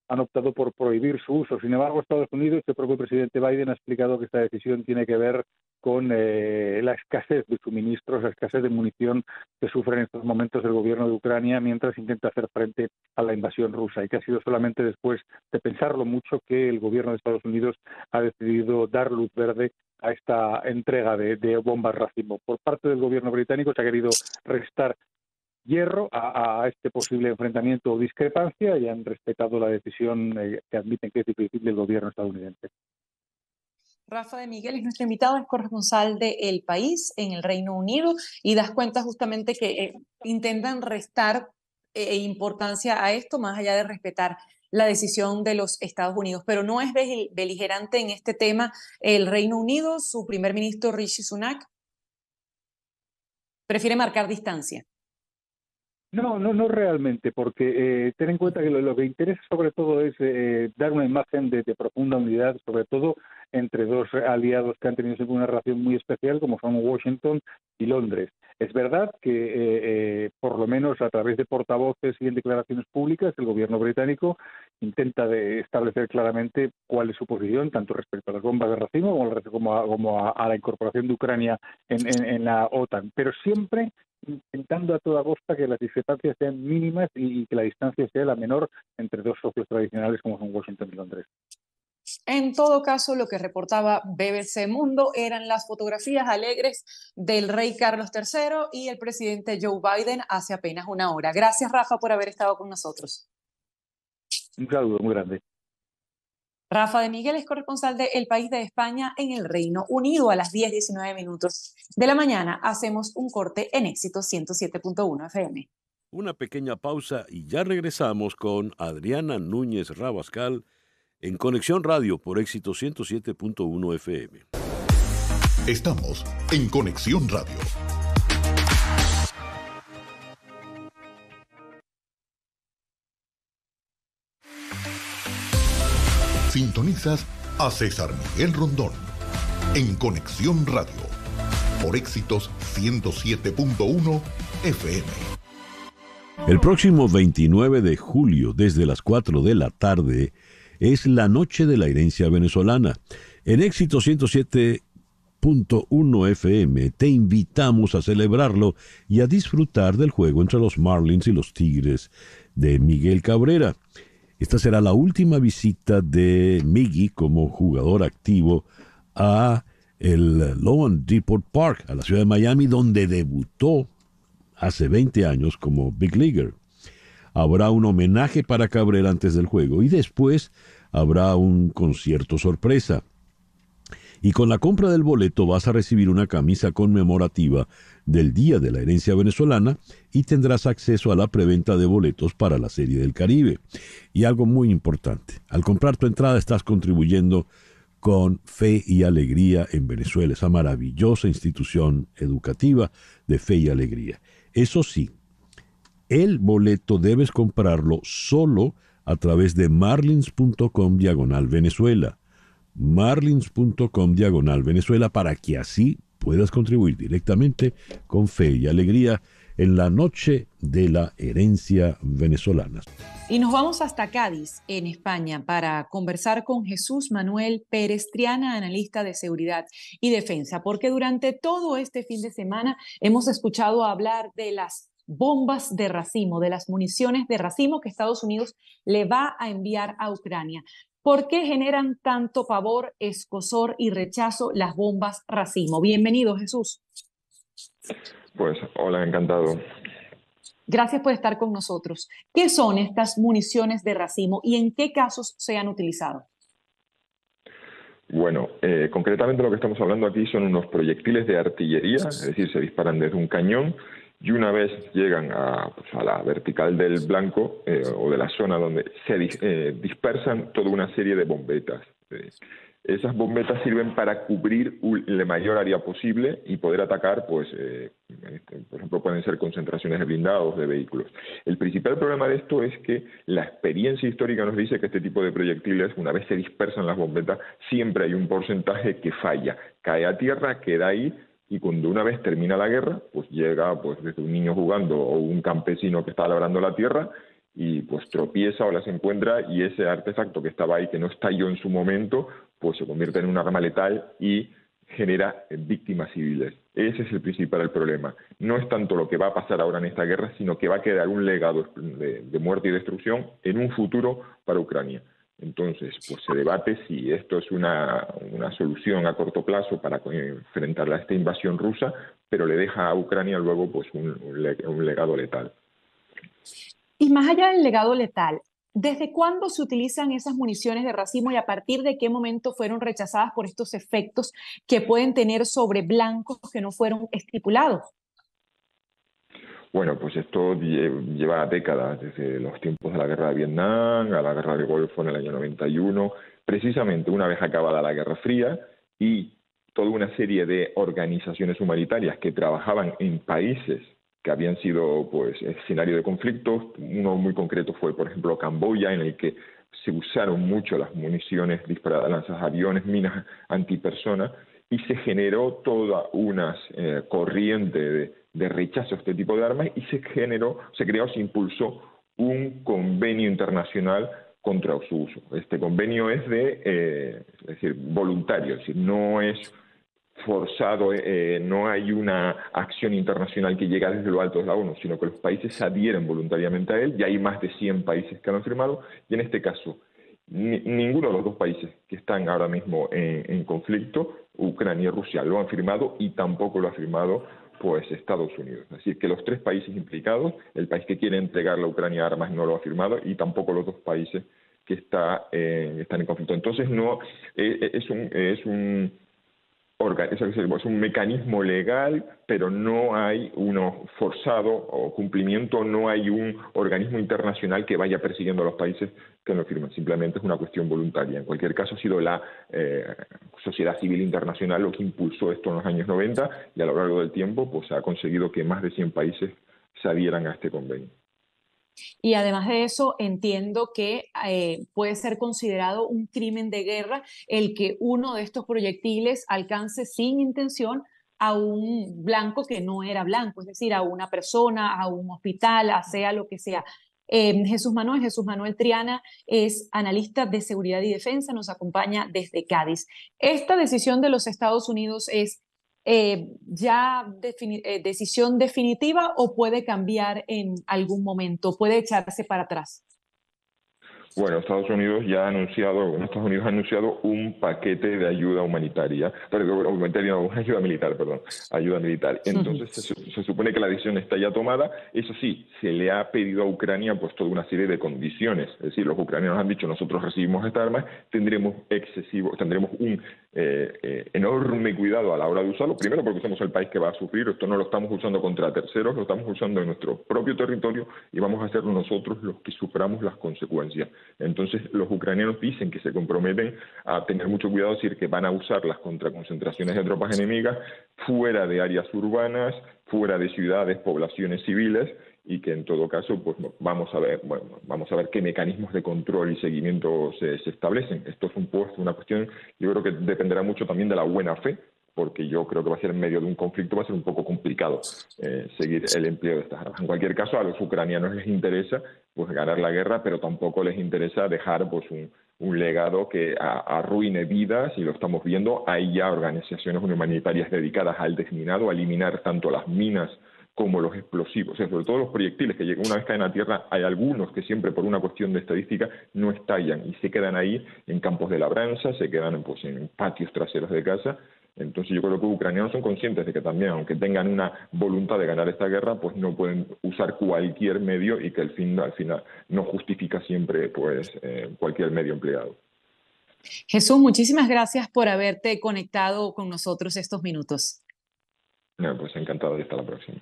han optado por prohibir su uso. Sin embargo, Estados Unidos, el propio presidente Biden ha explicado que esta decisión tiene que ver con la escasez de suministros, la escasez de munición que sufre en estos momentos el gobierno de Ucrania mientras intenta hacer frente a la invasión rusa, y que ha sido solamente después de pensarlo mucho que el gobierno de Estados Unidos ha decidido dar luz verde a esta entrega de bombas racimo. Por parte del gobierno británico se ha querido restar hierro a este posible enfrentamiento o discrepancia y han respetado la decisión que admiten que es difícil del gobierno estadounidense. Rafa de Miguel es nuestro invitado, es corresponsal de El País en el Reino Unido y das cuenta justamente que intentan restar importancia a esto más allá de respetar la decisión de los Estados Unidos, pero no es beligerante en este tema el Reino Unido. Su primer ministro Rishi Sunak prefiere marcar distancia. No realmente, porque ten en cuenta que lo que interesa sobre todo es dar una imagen de profunda unidad, sobre todo entre dos aliados que han tenido siempre una relación muy especial, como son Washington y Londres. Es verdad que, por lo menos a través de portavoces y en declaraciones públicas, el gobierno británico intenta establecer claramente cuál es su posición, tanto respecto a las bombas de racimo como a la incorporación de Ucrania en la OTAN, pero siempre intentando a toda costa que las discrepancias sean mínimas y que la distancia sea la menor entre dos socios tradicionales como son Washington y Londres. En todo caso, lo que reportaba BBC Mundo eran las fotografías alegres del rey Carlos III y el presidente Joe Biden hace apenas una hora. Gracias, Rafa, por haber estado con nosotros. Un saludo muy grande. Rafa de Miguel es corresponsal de El País de España en el Reino Unido. A las 10:19 de la mañana hacemos un corte en Éxito 107.1 FM. Una pequeña pausa y ya regresamos con Adriana Núñez Rabascal en Conexión Radio por Éxito 107.1 FM. Estamos en Conexión Radio. Sintonizas a César Miguel Rondón en Conexión Radio por Éxitos 107.1 FM. El próximo 29 de julio, desde las 4 de la tarde, es la Noche de la Herencia Venezolana. En Éxito 107.1 FM te invitamos a celebrarlo y a disfrutar del juego entre los Marlins y los Tigres de Miguel Cabrera. Esta será la última visita de Miggy como jugador activo a el Loan Depot Park, a la ciudad de Miami, donde debutó hace 20 años como Big Leaguer. Habrá un homenaje para Cabrera antes del juego y después habrá un concierto sorpresa. Y con la compra del boleto vas a recibir una camisa conmemorativa del Día de la Herencia Venezolana y tendrás acceso a la preventa de boletos para la Serie del Caribe. Y algo muy importante, al comprar tu entrada estás contribuyendo con Fe y Alegría en Venezuela, esa maravillosa institución educativa de Fe y Alegría. Eso sí, el boleto debes comprarlo solo a través de marlins.com/Venezuela. marlins.com/Venezuela para que así puedas contribuir directamente con Fe y Alegría en la Noche de la Herencia Venezolana. Y nos vamos hasta Cádiz, en España, para conversar con Jesús Manuel Pérez Triana, analista de seguridad y defensa, porque durante todo este fin de semana hemos escuchado hablar de las bombas de racimo, de las municiones de racimo que Estados Unidos le va a enviar a Ucrania. ¿Por qué generan tanto pavor, escozor y rechazo las bombas racimo? Bienvenido, Jesús. Pues, hola, encantado. Gracias por estar con nosotros. ¿Qué son estas municiones de racimo y en qué casos se han utilizado? Bueno, concretamente lo que estamos hablando aquí son unos proyectiles de artillería, es decir, se disparan desde un cañón y una vez llegan a la vertical del blanco o de la zona donde se dispersan toda una serie de bombetas. Esas bombetas sirven para cubrir la mayor área posible y poder atacar, pues, por ejemplo, pueden ser concentraciones de blindados, de vehículos. El principal problema de esto es que la experiencia histórica nos dice que este tipo de proyectiles, una vez se dispersan las bombetas, siempre hay un porcentaje que falla, cae a tierra, queda ahí, y cuando una vez termina la guerra, pues llega pues desde un niño jugando o un campesino que está labrando la tierra y pues tropieza o las encuentra y ese artefacto que estaba ahí, que no estalló en su momento, pues se convierte en un arma letal y genera víctimas civiles. Ese es el principal problema. No es tanto lo que va a pasar ahora en esta guerra, sino que va a quedar un legado de muerte y destrucción en un futuro para Ucrania. Entonces, pues se debate si esto es una solución a corto plazo para enfrentar a esta invasión rusa, pero le deja a Ucrania luego pues un legado letal. Y más allá del legado letal, ¿desde cuándo se utilizan esas municiones de racimo y a partir de qué momento fueron rechazadas por estos efectos que pueden tener sobre blancos que no fueron estipulados? Bueno, pues esto lleva décadas, desde los tiempos de la guerra de Vietnam, a la guerra del Golfo en el año 91, precisamente una vez acabada la Guerra Fría y toda una serie de organizaciones humanitarias que trabajaban en países que habían sido pues escenario de conflictos. Uno muy concreto fue, por ejemplo, Camboya, en el que se usaron mucho las municiones disparadas, lanzaviones, minas antipersona, y se generó toda una corriente de rechazo a este tipo de armas y se impulsó un convenio internacional contra su uso. Este convenio es decir, voluntario, es decir, no es forzado, no hay una acción internacional que llega desde lo alto de la ONU, sino que los países se adhieren voluntariamente a él, y hay más de 100 países que lo han firmado, y en este caso ninguno de los dos países que están ahora mismo en conflicto, Ucrania y Rusia, lo han firmado y tampoco lo ha firmado pues Estados Unidos. Es decir, que los tres países implicados, el país que quiere entregarle a Ucrania armas no lo ha firmado y tampoco los dos países que están en conflicto. Entonces no es un es un mecanismo legal, pero no hay uno forzado o cumplimiento, no hay un organismo internacional que vaya persiguiendo a los países que no firmen. Simplemente es una cuestión voluntaria. En cualquier caso, ha sido la sociedad civil internacional lo que impulsó esto en los años 90 y a lo largo del tiempo pues ha conseguido que más de 100 países se adhieran a este convenio. Y además de eso, entiendo que puede ser considerado un crimen de guerra el que uno de estos proyectiles alcance sin intención a un blanco que no era blanco, es decir, a una persona, a un hospital, a sea lo que sea. Jesús Manuel Triana es analista de seguridad y defensa, nos acompaña desde Cádiz. Esta decisión de los Estados Unidos es decisión definitiva o puede cambiar en algún momento, puede echarse para atrás. Bueno, Estados Unidos ha anunciado un paquete de ayuda humanitaria, ayuda militar. Entonces se supone que la decisión está ya tomada. Eso sí, se le ha pedido a Ucrania pues toda una serie de condiciones. Es decir, los ucranianos han dicho, nosotros recibimos esta arma, tendremos un enorme cuidado a la hora de usarlo. Primero porque somos el país que va a sufrir, esto no lo estamos usando contra terceros, lo estamos usando en nuestro propio territorio y vamos a ser nosotros los que suframos las consecuencias. Entonces los ucranianos dicen que se comprometen a tener mucho cuidado, es decir, que van a usarlas contra concentraciones de tropas enemigas fuera de áreas urbanas, fuera de ciudades, poblaciones civiles, y que en todo caso pues vamos a ver qué mecanismos de control y seguimiento se establecen. Esto es una cuestión, yo creo que dependerá mucho también de la buena fe, porque yo creo que va a ser en medio de un conflicto, va a ser un poco complicado seguir el empleo de estas armas. En cualquier caso, a los ucranianos les interesa pues ganar la guerra, pero tampoco les interesa dejar pues un legado que arruine vidas, y lo estamos viendo. Hay ya organizaciones humanitarias dedicadas al desminado, a eliminar tanto las minas como los explosivos, o sea, sobre todo los proyectiles que llegan una vez caen a tierra. Hay algunos que siempre por una cuestión de estadística no estallan y se quedan ahí en campos de labranza, se quedan pues en patios traseros de casa. Entonces yo creo que los ucranianos son conscientes de que también, aunque tengan una voluntad de ganar esta guerra, pues no pueden usar cualquier medio, y que al final no justifica siempre pues cualquier medio empleado. Jesús, muchísimas gracias por haberte conectado con nosotros estos minutos. Pues encantado, y hasta la próxima.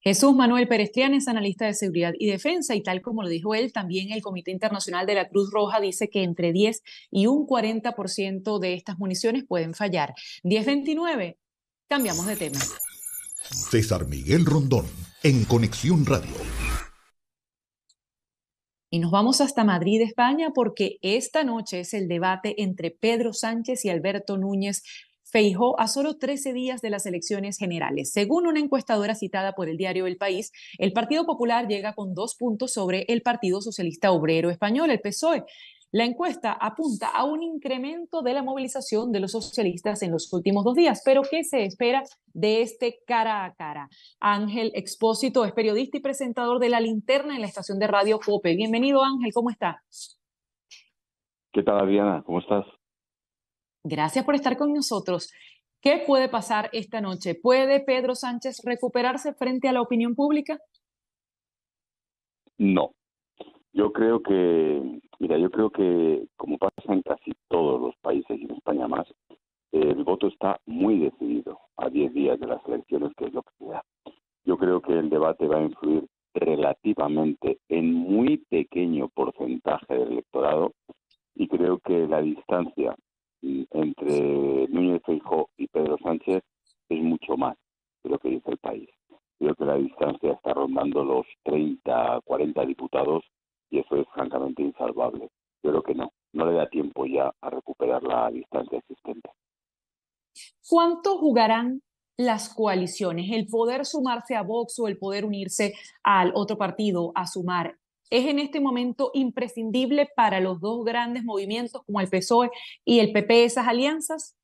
Jesús Manuel Pérez Triana es analista de seguridad y defensa, y tal como lo dijo él, también el Comité Internacional de la Cruz Roja dice que entre 10 y un 40% de estas municiones pueden fallar. 10:29, cambiamos de tema. César Miguel Rondón, en Conexión Radio. Y nos vamos hasta Madrid, España, porque esta noche es el debate entre Pedro Sánchez y Alberto Núñez Feijóo a solo 13 días de las elecciones generales. Según una encuestadora citada por el diario El País, el Partido Popular llega con 2 puntos sobre el Partido Socialista Obrero Español, el PSOE. La encuesta apunta a un incremento de la movilización de los socialistas en los últimos 2 días. Pero ¿qué se espera de este cara a cara? Ángel Expósito es periodista y presentador de La Linterna en la estación de radio COPE. Bienvenido, Ángel, ¿cómo está? ¿Qué tal, Adriana? ¿Cómo estás? Gracias por estar con nosotros. ¿Qué puede pasar esta noche? ¿Puede Pedro Sánchez recuperarse frente a la opinión pública? No. Yo creo que como pasa en casi todos los países y en España más, el voto está muy decidido a 10 días de las elecciones, que es lo que se da. Yo creo que el debate va a influir relativamente en muy pequeño porcentaje del electorado, y creo que la distancia entre Núñez Feijóo y Pedro Sánchez es mucho más de lo que dice el país. Creo que la distancia está rondando los 30, 40 diputados, y eso es francamente insalvable. Yo creo que no le da tiempo ya a recuperar la distancia existente. ¿Cuánto jugarán las coaliciones? ¿El poder sumarse a Vox o el poder unirse al otro partido, a Sumar, es en este momento imprescindible para los dos grandes movimientos como el PSOE y el PP, esas alianzas?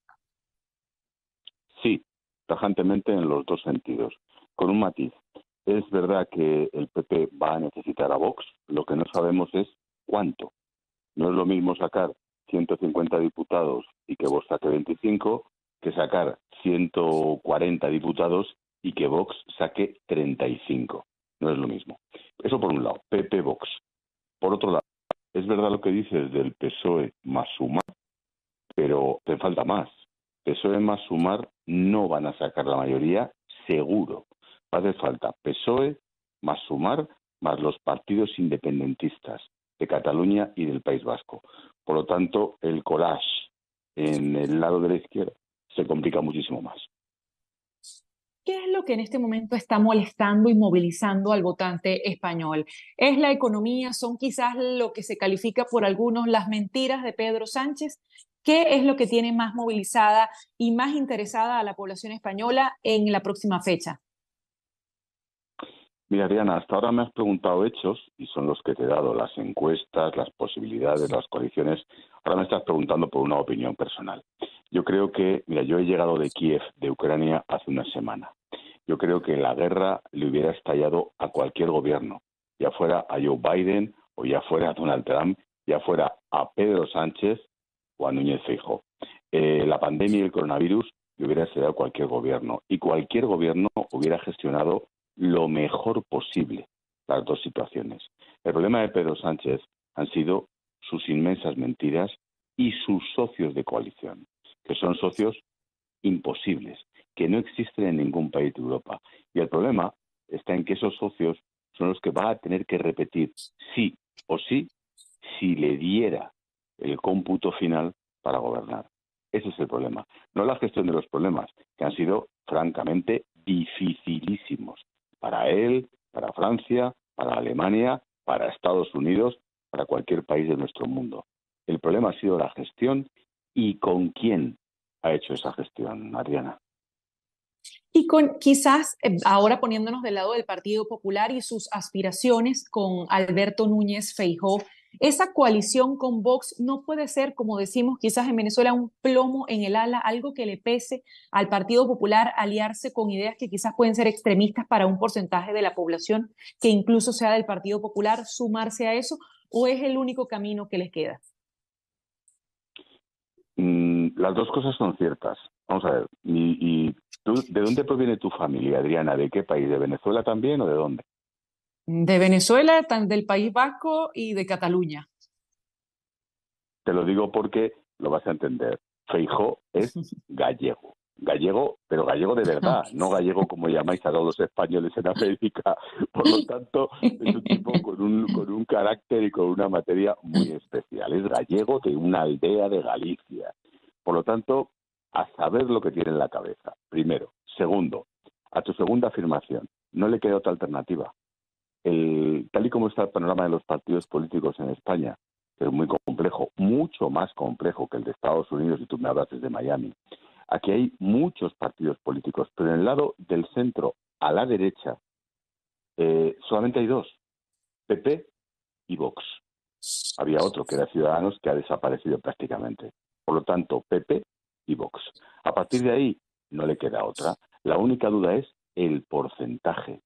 Sí, tajantemente en los dos sentidos, con un matiz. Es verdad que el PP va a necesitar a Vox, lo que no sabemos es cuánto. No es lo mismo sacar 150 diputados y que Vox saque 25, que sacar 140 diputados y que Vox saque 35. No es lo mismo. Eso por un lado, PP-Vox. Por otro lado, es verdad lo que dices del PSOE más Sumar, pero te falta más. PSOE más Sumar no van a sacar la mayoría, seguro. Va a hacer falta PSOE más Sumar más los partidos independentistas de Cataluña y del País Vasco. Por lo tanto, el collage en el lado de la izquierda se complica muchísimo más. ¿Qué es lo que en este momento está molestando y movilizando al votante español? ¿Es la economía? ¿Son quizás lo que se califica por algunos las mentiras de Pedro Sánchez? ¿Qué es lo que tiene más movilizada y más interesada a la población española en la próxima fecha? Mira, Diana, hasta ahora me has preguntado hechos, y son los que te he dado, las encuestas, las posibilidades, las coaliciones. Ahora me estás preguntando por una opinión personal. Yo creo que, mira, yo he llegado de Kiev, de Ucrania, hace una semana. Yo creo que la guerra le hubiera estallado a cualquier gobierno, ya fuera a Joe Biden o ya fuera a Donald Trump, ya fuera a Pedro Sánchez o a Núñez Feijóo. La pandemia y el coronavirus le hubiera estallado a cualquier gobierno, y cualquier gobierno hubiera gestionado lo mejor posible las dos situaciones. El problema de Pedro Sánchez han sido sus inmensas mentiras y sus socios de coalición, que son socios imposibles, que no existen en ningún país de Europa. Y el problema está en que esos socios son los que van a tener que repetir sí o sí si le diera el cómputo final para gobernar. Ese es el problema. No la gestión de los problemas, que han sido francamente dificilísimos para él, para Francia, para Alemania, para Estados Unidos, para cualquier país de nuestro mundo. El problema ha sido la gestión y con quién ha hecho esa gestión, Adriana. Y con quizás ahora poniéndonos del lado del Partido Popular y sus aspiraciones con Alberto Núñez Feijóo, esa coalición con Vox no puede ser, como decimos quizás en Venezuela, un plomo en el ala, algo que le pese al Partido Popular aliarse con ideas que quizás pueden ser extremistas para un porcentaje de la población que incluso sea del Partido Popular, sumarse a eso, ¿o es el único camino que les queda? Las dos cosas son ciertas. Vamos a ver, ¿tú, de dónde proviene tu familia, Adriana? ¿De qué país? ¿De Venezuela también o de dónde? De Venezuela, del País Vasco y de Cataluña. Te lo digo porque lo vas a entender. Feijóo es gallego. Gallego, pero gallego de verdad, no gallego como llamáis a todos los españoles en América. Por lo tanto, es un tipo con un carácter y con una materia muy especial. Es gallego de una aldea de Galicia. Por lo tanto, a saber lo que tiene en la cabeza, primero. Segundo, a tu segunda afirmación, no le queda otra alternativa. Tal y como está el panorama de los partidos políticos en España, que es muy complejo, mucho más complejo que el de Estados Unidos, y tú me hablas desde Miami. Aquí hay muchos partidos políticos, pero en el lado del centro a la derecha solamente hay dos, PP y Vox. Había otro que era Ciudadanos, que ha desaparecido prácticamente. Por lo tanto, PP y Vox. A partir de ahí no le queda otra. La única duda es el porcentaje.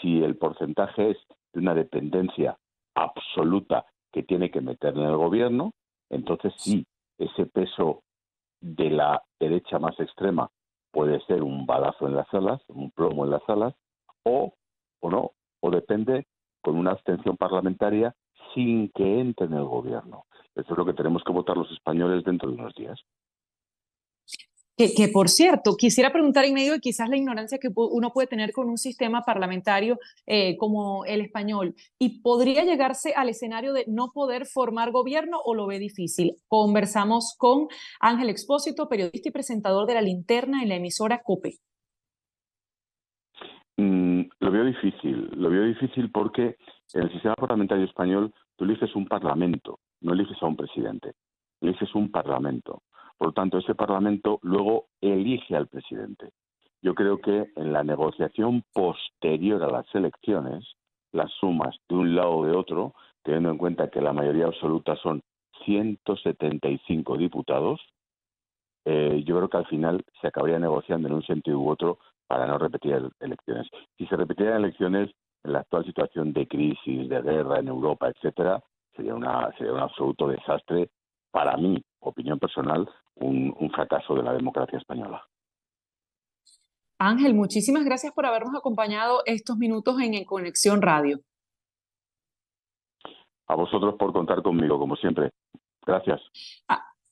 Si el porcentaje es de una dependencia absoluta que tiene que meter en el gobierno, entonces sí, ese peso de la derecha más extrema puede ser un balazo en las alas, un plomo en las alas, o no, o depende con una abstención parlamentaria sin que entre en el gobierno. Eso es lo que tenemos que votar los españoles dentro de unos días. Que por cierto, quisiera preguntar en medio de quizás la ignorancia que uno puede tener con un sistema parlamentario como el español, ¿y podría llegarse al escenario de no poder formar gobierno o lo ve difícil? Conversamos con Ángel Expósito, periodista y presentador de La Linterna en la emisora COPE. Lo veo difícil porque en el sistema parlamentario español tú eliges un parlamento, no eliges a un presidente, eliges un parlamento. Por lo tanto, ese Parlamento luego elige al presidente. Yo creo que en la negociación posterior a las elecciones, las sumas de un lado o de otro, teniendo en cuenta que la mayoría absoluta son 175 diputados, yo creo que al final se acabaría negociando en un sentido u otro para no repetir elecciones. Si se repitieran elecciones, en la actual situación de crisis, de guerra en Europa, etcétera, sería un absoluto desastre. Para mí, opinión personal, un fracaso de la democracia española. Ángel, muchísimas gracias por habernos acompañado estos minutos en Conexión Radio. A vosotros por contar conmigo, como siempre. Gracias.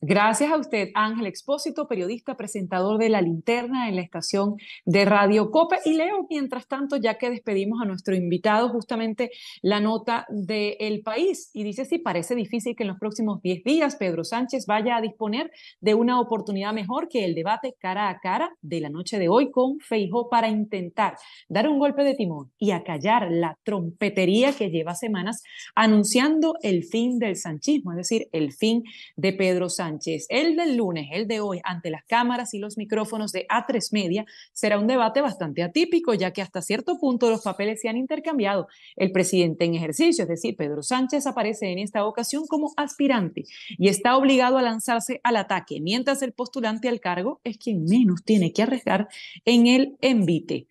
Gracias a usted, Ángel Expósito, periodista, presentador de La Linterna en la estación de Radio Cope. Y leo, mientras tanto, ya que despedimos a nuestro invitado, justamente la nota de El País. Y dice, sí, parece difícil que en los próximos 10 días Pedro Sánchez vaya a disponer de una oportunidad mejor que el debate cara a cara de la noche de hoy con Feijóo para intentar dar un golpe de timón y acallar la trompetería que lleva semanas anunciando el fin del sanchismo, es decir, el fin de Pedro Sánchez. El del lunes, el de hoy, ante las cámaras y los micrófonos de A3 Media, será un debate bastante atípico, ya que hasta cierto punto los papeles se han intercambiado. El presidente en ejercicio, es decir, Pedro Sánchez, aparece en esta ocasión como aspirante y está obligado a lanzarse al ataque, mientras el postulante al cargo es quien menos tiene que arriesgar en el envite.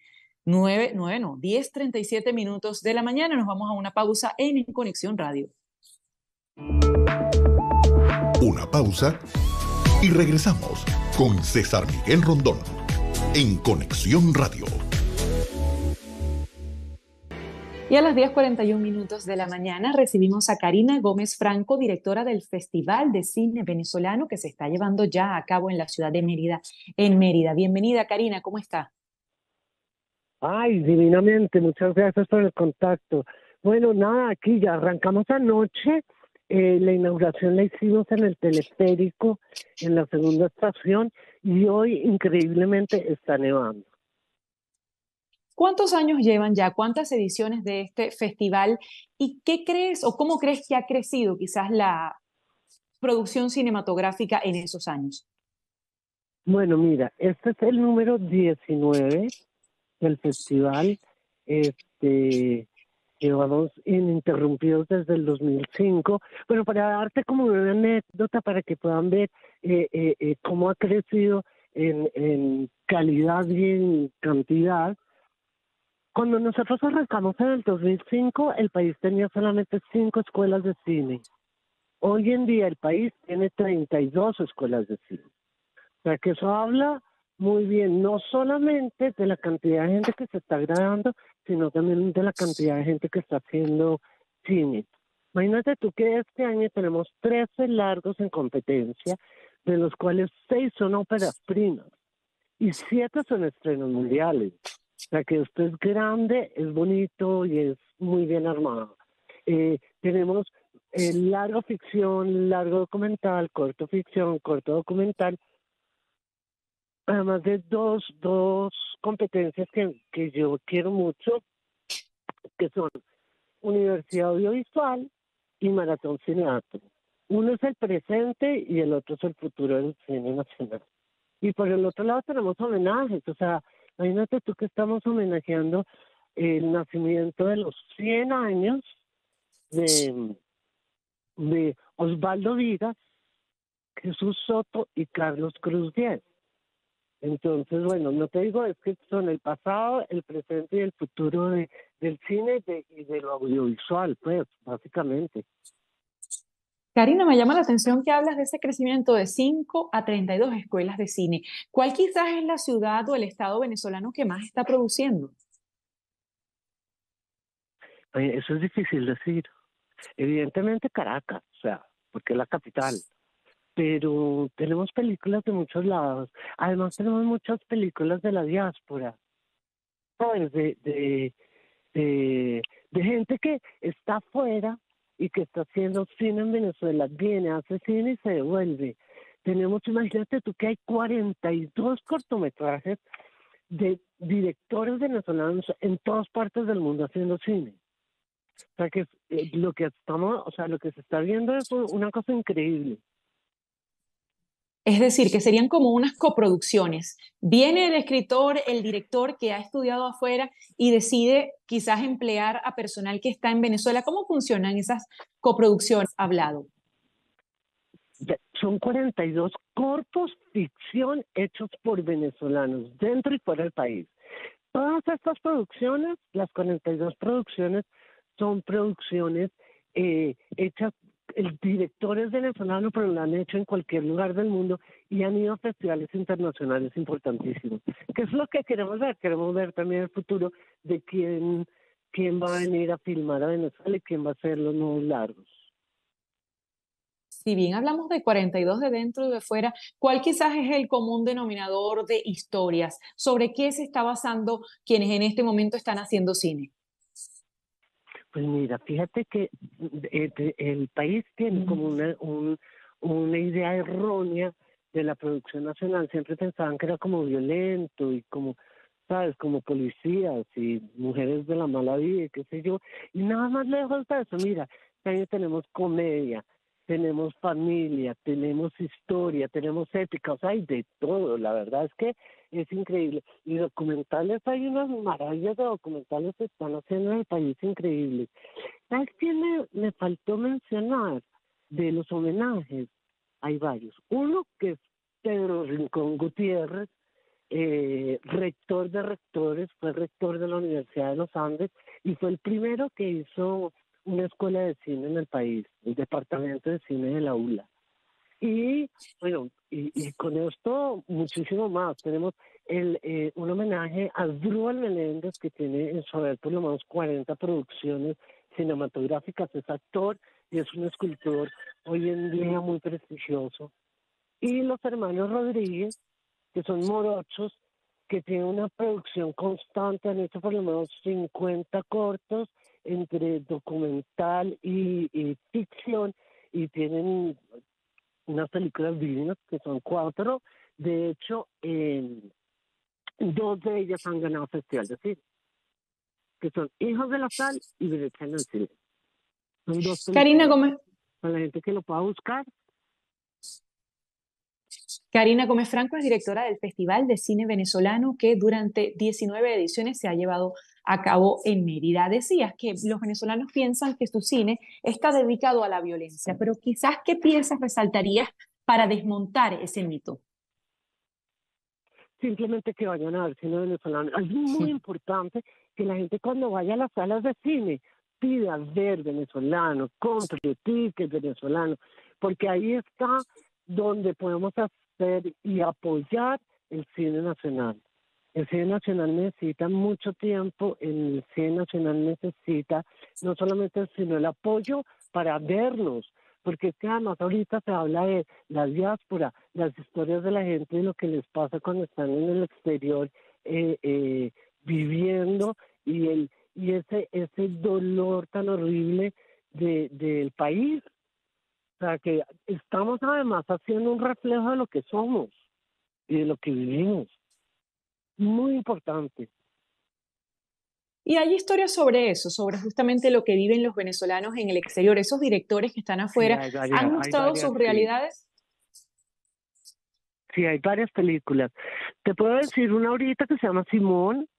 10:37 minutos de la mañana. Nos vamos a una pausa en Conexión Radio. Una pausa y regresamos con César Miguel Rondón en Conexión Radio. Y a las 10:41 minutos de la mañana recibimos a Karina Gómez Franco, directora del Festival de Cine Venezolano que se está llevando ya a cabo en la ciudad de Mérida, en Mérida. Bienvenida, Karina, ¿cómo está? Ay, divinamente, muchas gracias por el contacto. Bueno, nada, aquí ya arrancamos anoche. La inauguración la hicimos en el teleférico, en la segunda estación, y hoy increíblemente está nevando. ¿Cuántos años llevan ya? ¿Cuántas ediciones de este festival? ¿Y qué crees o cómo crees que ha crecido quizás la producción cinematográfica en esos años? Bueno, mira, este es el número 19 del festival. Llevamos ininterrumpidos desde el 2005. Bueno, para darte como una anécdota para que puedan ver cómo ha crecido en calidad y en cantidad. Cuando nosotros arrancamos en el 2005, el país tenía solamente 5 escuelas de cine. Hoy en día el país tiene 32 escuelas de cine. O sea que eso habla muy bien, no solamente de la cantidad de gente que se está graduando, sino también de la cantidad de gente que está haciendo cine. Imagínate tú que este año tenemos 13 largos en competencia, de los cuales 6 son óperas primas y 7 son estrenos mundiales. O sea que esto es grande, es bonito y es muy bien armado. Tenemos largo ficción, largo documental, corto ficción, corto documental, además de dos competencias que yo quiero mucho, que son Universidad Audiovisual y Maratón Cineatro. Uno es el presente y el otro es el futuro del cine nacional. Y por el otro lado tenemos homenajes, o sea, imagínate tú que estamos homenajeando el nacimiento de los 100 años de Osvaldo Vigas, Jesús Soto y Carlos Cruz Diez. Entonces, bueno, no te digo, es que son el pasado, el presente y el futuro del cine y de lo audiovisual, pues, básicamente. Karina, me llama la atención que hablas de ese crecimiento de 5 a 32 escuelas de cine. ¿Cuál quizás es la ciudad o el estado venezolano que más está produciendo? Oye, eso es difícil decir. Evidentemente Caracas, o sea, porque es la capital. Pero tenemos películas de muchos lados. Además tenemos muchas películas de la diáspora, ¿sabes? De gente que está afuera y que está haciendo cine en Venezuela, viene, hace cine y se devuelve. Tenemos, imagínate tú que hay 42 cortometrajes de directores venezolanos en todas partes del mundo haciendo cine. O sea que lo que se está viendo es una cosa increíble. Es decir, que serían como unas coproducciones. Viene el escritor, el director que ha estudiado afuera y decide quizás emplear a personal que está en Venezuela. ¿Cómo funcionan esas coproducciones? Hablado. Son 42 cortos ficción hechos por venezolanos dentro y fuera del país. Todas estas producciones, las 42 producciones, son producciones hechas. El director es venezolano, pero lo han hecho en cualquier lugar del mundo y han ido a festivales internacionales importantísimos. ¿Qué es lo que queremos ver? Queremos ver también el futuro de quién va a venir a filmar a Venezuela y quién va a hacer los nuevos largos. Si bien hablamos de 42 de dentro y de fuera, ¿cuál quizás es el común denominador de historias? ¿Sobre qué se está basando quienes en este momento están haciendo cine? Pues mira, fíjate que el país tiene como una idea errónea de la producción nacional. Siempre pensaban que era como violento y como, ¿sabes? Como policías y mujeres de la mala vida y qué sé yo. Y nada más lejos de eso. Mira, este año tenemos comedia, tenemos familia, tenemos historia, tenemos épica, o sea, hay de todo. La verdad es que es increíble. Y documentales, hay unas maravillas de documentales que están haciendo en el país increíbles. ¿Sabes quién me faltó mencionar de los homenajes? Hay varios. Uno que es Pedro Rincón Gutiérrez, rector de rectores, fue rector de la Universidad de los Andes y fue el primero que hizo una escuela de cine en el país, el departamento de cine de la ULA. Y bueno, y con esto muchísimo más. Tenemos un homenaje a Asdrúbal Meléndez, que tiene en su haber por lo menos 40 producciones cinematográficas, es actor y es un escultor hoy en día muy prestigioso. Y los hermanos Rodríguez, que son morochos, que tienen una producción constante, han hecho por lo menos 50 cortos entre documental y ficción, y tienen unas películas divinas, que son 4. De hecho, 2 de ellas han ganado Festival de Cine, que son Hijos de la Sal y Derecha en el Cine. Son 2 Karina películas. Gómez. Para la gente que lo pueda buscar. Karina Gómez Franco es directora del Festival de Cine Venezolano que durante 19 ediciones se ha llevado a cabo en Mérida. Decías que los venezolanos piensan que su cine está dedicado a la violencia, pero quizás ¿qué piezas resaltarías para desmontar ese mito? Simplemente que vayan a ver cine venezolano. Es muy importante que la gente cuando vaya a las salas de cine pida ver venezolano, compre tickets venezolanos, porque ahí está donde podemos hacer y apoyar el cine nacional. El cine nacional necesita mucho tiempo, el cine nacional necesita no solamente sino el apoyo para vernos, porque es que además ahorita se habla de la diáspora, las historias de la gente y lo que les pasa cuando están en el exterior viviendo y ese dolor tan horrible del país. O sea, que estamos además haciendo un reflejo de lo que somos y de lo que vivimos. Muy importante. Y hay historias sobre eso, sobre justamente lo que viven los venezolanos en el exterior. Esos directores que están afuera han mostrado sus realidades. Sí, hay varias películas. Te puedo decir una ahorita que se llama Simón,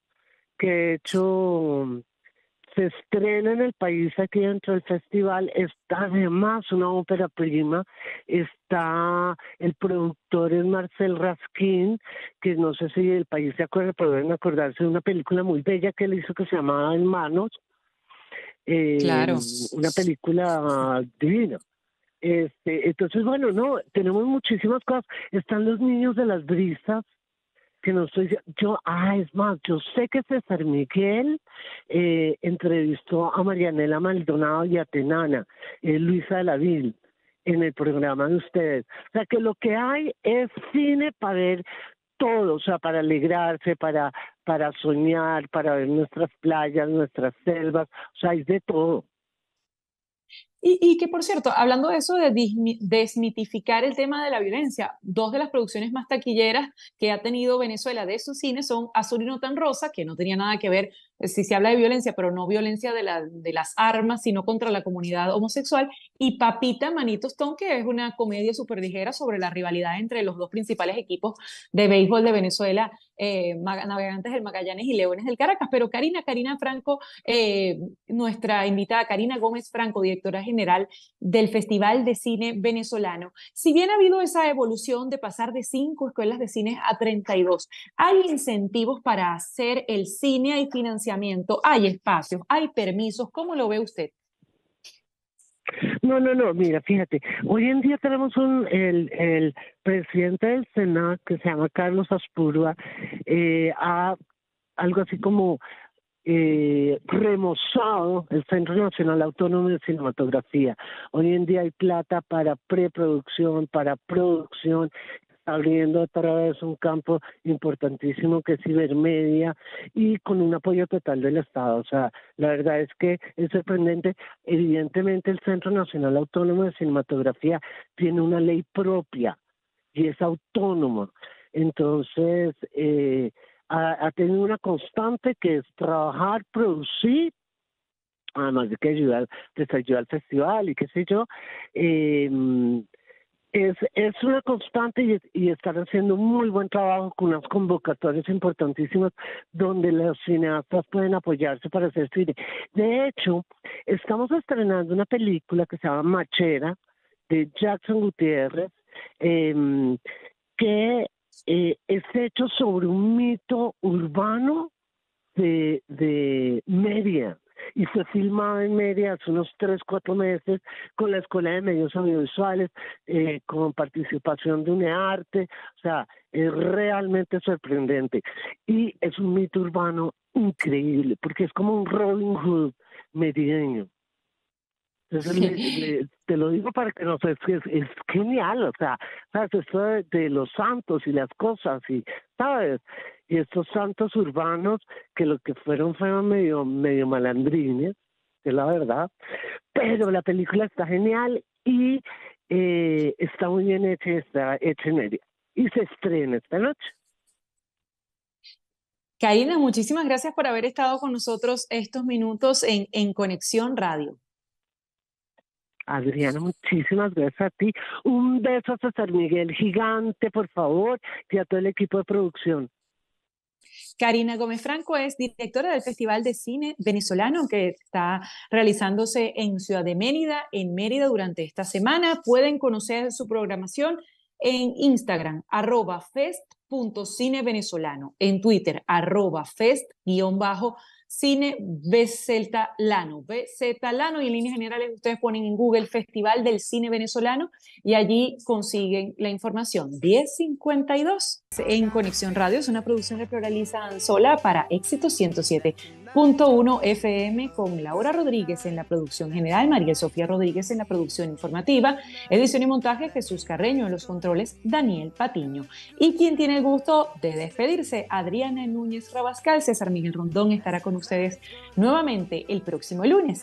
que de hecho se estrena en el país aquí dentro del festival. Está además una ópera prima. Está el productor es Marcel Raskin, que no sé si el país se acuerda, pero deben acordarse de una película muy bella que él hizo que se llamaba En Manos. Claro. Una película divina. Entonces, bueno, no, tenemos muchísimas cosas. Están Los Niños de las Brisas, que no estoy es más, yo sé que César Miguel entrevistó a Marianela Maldonado y a Tenana, Luisa de la Ville, en el programa de ustedes. O sea, que lo que hay es cine para ver todo, o sea, para alegrarse, para soñar, para ver nuestras playas, nuestras selvas, o sea, hay de todo. Y que, por cierto, hablando de eso, de desmitificar el tema de la violencia, 2 de las producciones más taquilleras que ha tenido Venezuela de su cine son Azul y no tan rosa, que no tenía nada que ver, si se habla de violencia, pero no violencia de las armas, sino contra la comunidad homosexual, y Papita Manito Stone, que es una comedia súper ligera sobre la rivalidad entre los 2 principales equipos de béisbol de Venezuela, Navegantes del Magallanes y Leones del Caracas. Pero Karina Franco, nuestra invitada Karina Gómez Franco, directora general del Festival de Cine Venezolano. Si bien ha habido esa evolución de pasar de 5 escuelas de cine a 32, ¿hay incentivos para hacer el cine? ¿Hay financiamiento? ¿Hay espacios? ¿Hay permisos? ¿Cómo lo ve usted? No, mira, fíjate, hoy en día tenemos el presidente del Senado, que se llama Carlos Aspurua, algo así como remozado el Centro Nacional Autónomo de Cinematografía. Hoy en día hay plata para preproducción, para producción, abriendo otra vez un campo importantísimo que es cibermedia y con un apoyo total del Estado. O sea, la verdad es que es sorprendente. Evidentemente el Centro Nacional Autónomo de Cinematografía tiene una ley propia y es autónoma. Entonces, ha tenido una constante que es trabajar, producir, además de que les ayuda al festival y qué sé yo. Es una constante y están haciendo un muy buen trabajo con unas convocatorias importantísimas donde los cineastas pueden apoyarse para hacer cine. De hecho, estamos estrenando una película que se llama Machera, de Jackson Gutiérrez, que es hecho sobre un mito urbano de Mérida. Y fue filmado en Mérida hace unos 3-4 meses con la Escuela de Medios Audiovisuales, con participación de UNEARTE. O sea, es realmente sorprendente. Y es un mito urbano increíble, porque es como un Robin Hood merideño. Entonces, te lo digo para que no sé, es genial, o sea, ¿sabes? Esto de los santos y las cosas, y ¿sabes? Y estos santos urbanos que lo que fueron medio malandrines, es la verdad, pero la película está genial y está muy bien hecha, está hecha en Mérida, y se estrena esta noche. Karina, muchísimas gracias por haber estado con nosotros estos minutos en Conexión Radio. Adriana, muchísimas gracias a ti. Un beso a César Miguel gigante, por favor, y a todo el equipo de producción. Karina Gómez Franco es directora del Festival de Cine Venezolano que está realizándose en Ciudad de Mérida, en Mérida durante esta semana. Pueden conocer su programación en Instagram, @fest.cinevenezolano, en Twitter, @fest_cine BZLano, y en líneas generales ustedes ponen en Google Festival del Cine Venezolano y allí consiguen la información. 10:52 en Conexión Radio, es una producción de Floraliza Anzola para Éxito 107.1 FM con Laura Rodríguez en la producción general, María Sofía Rodríguez en la producción informativa, edición y montaje Jesús Carreño, en los controles Daniel Patiño. Y quien tiene el gusto de despedirse, Adriana Núñez Rabascal. César Miguel Rondón estará con ustedes nuevamente el próximo lunes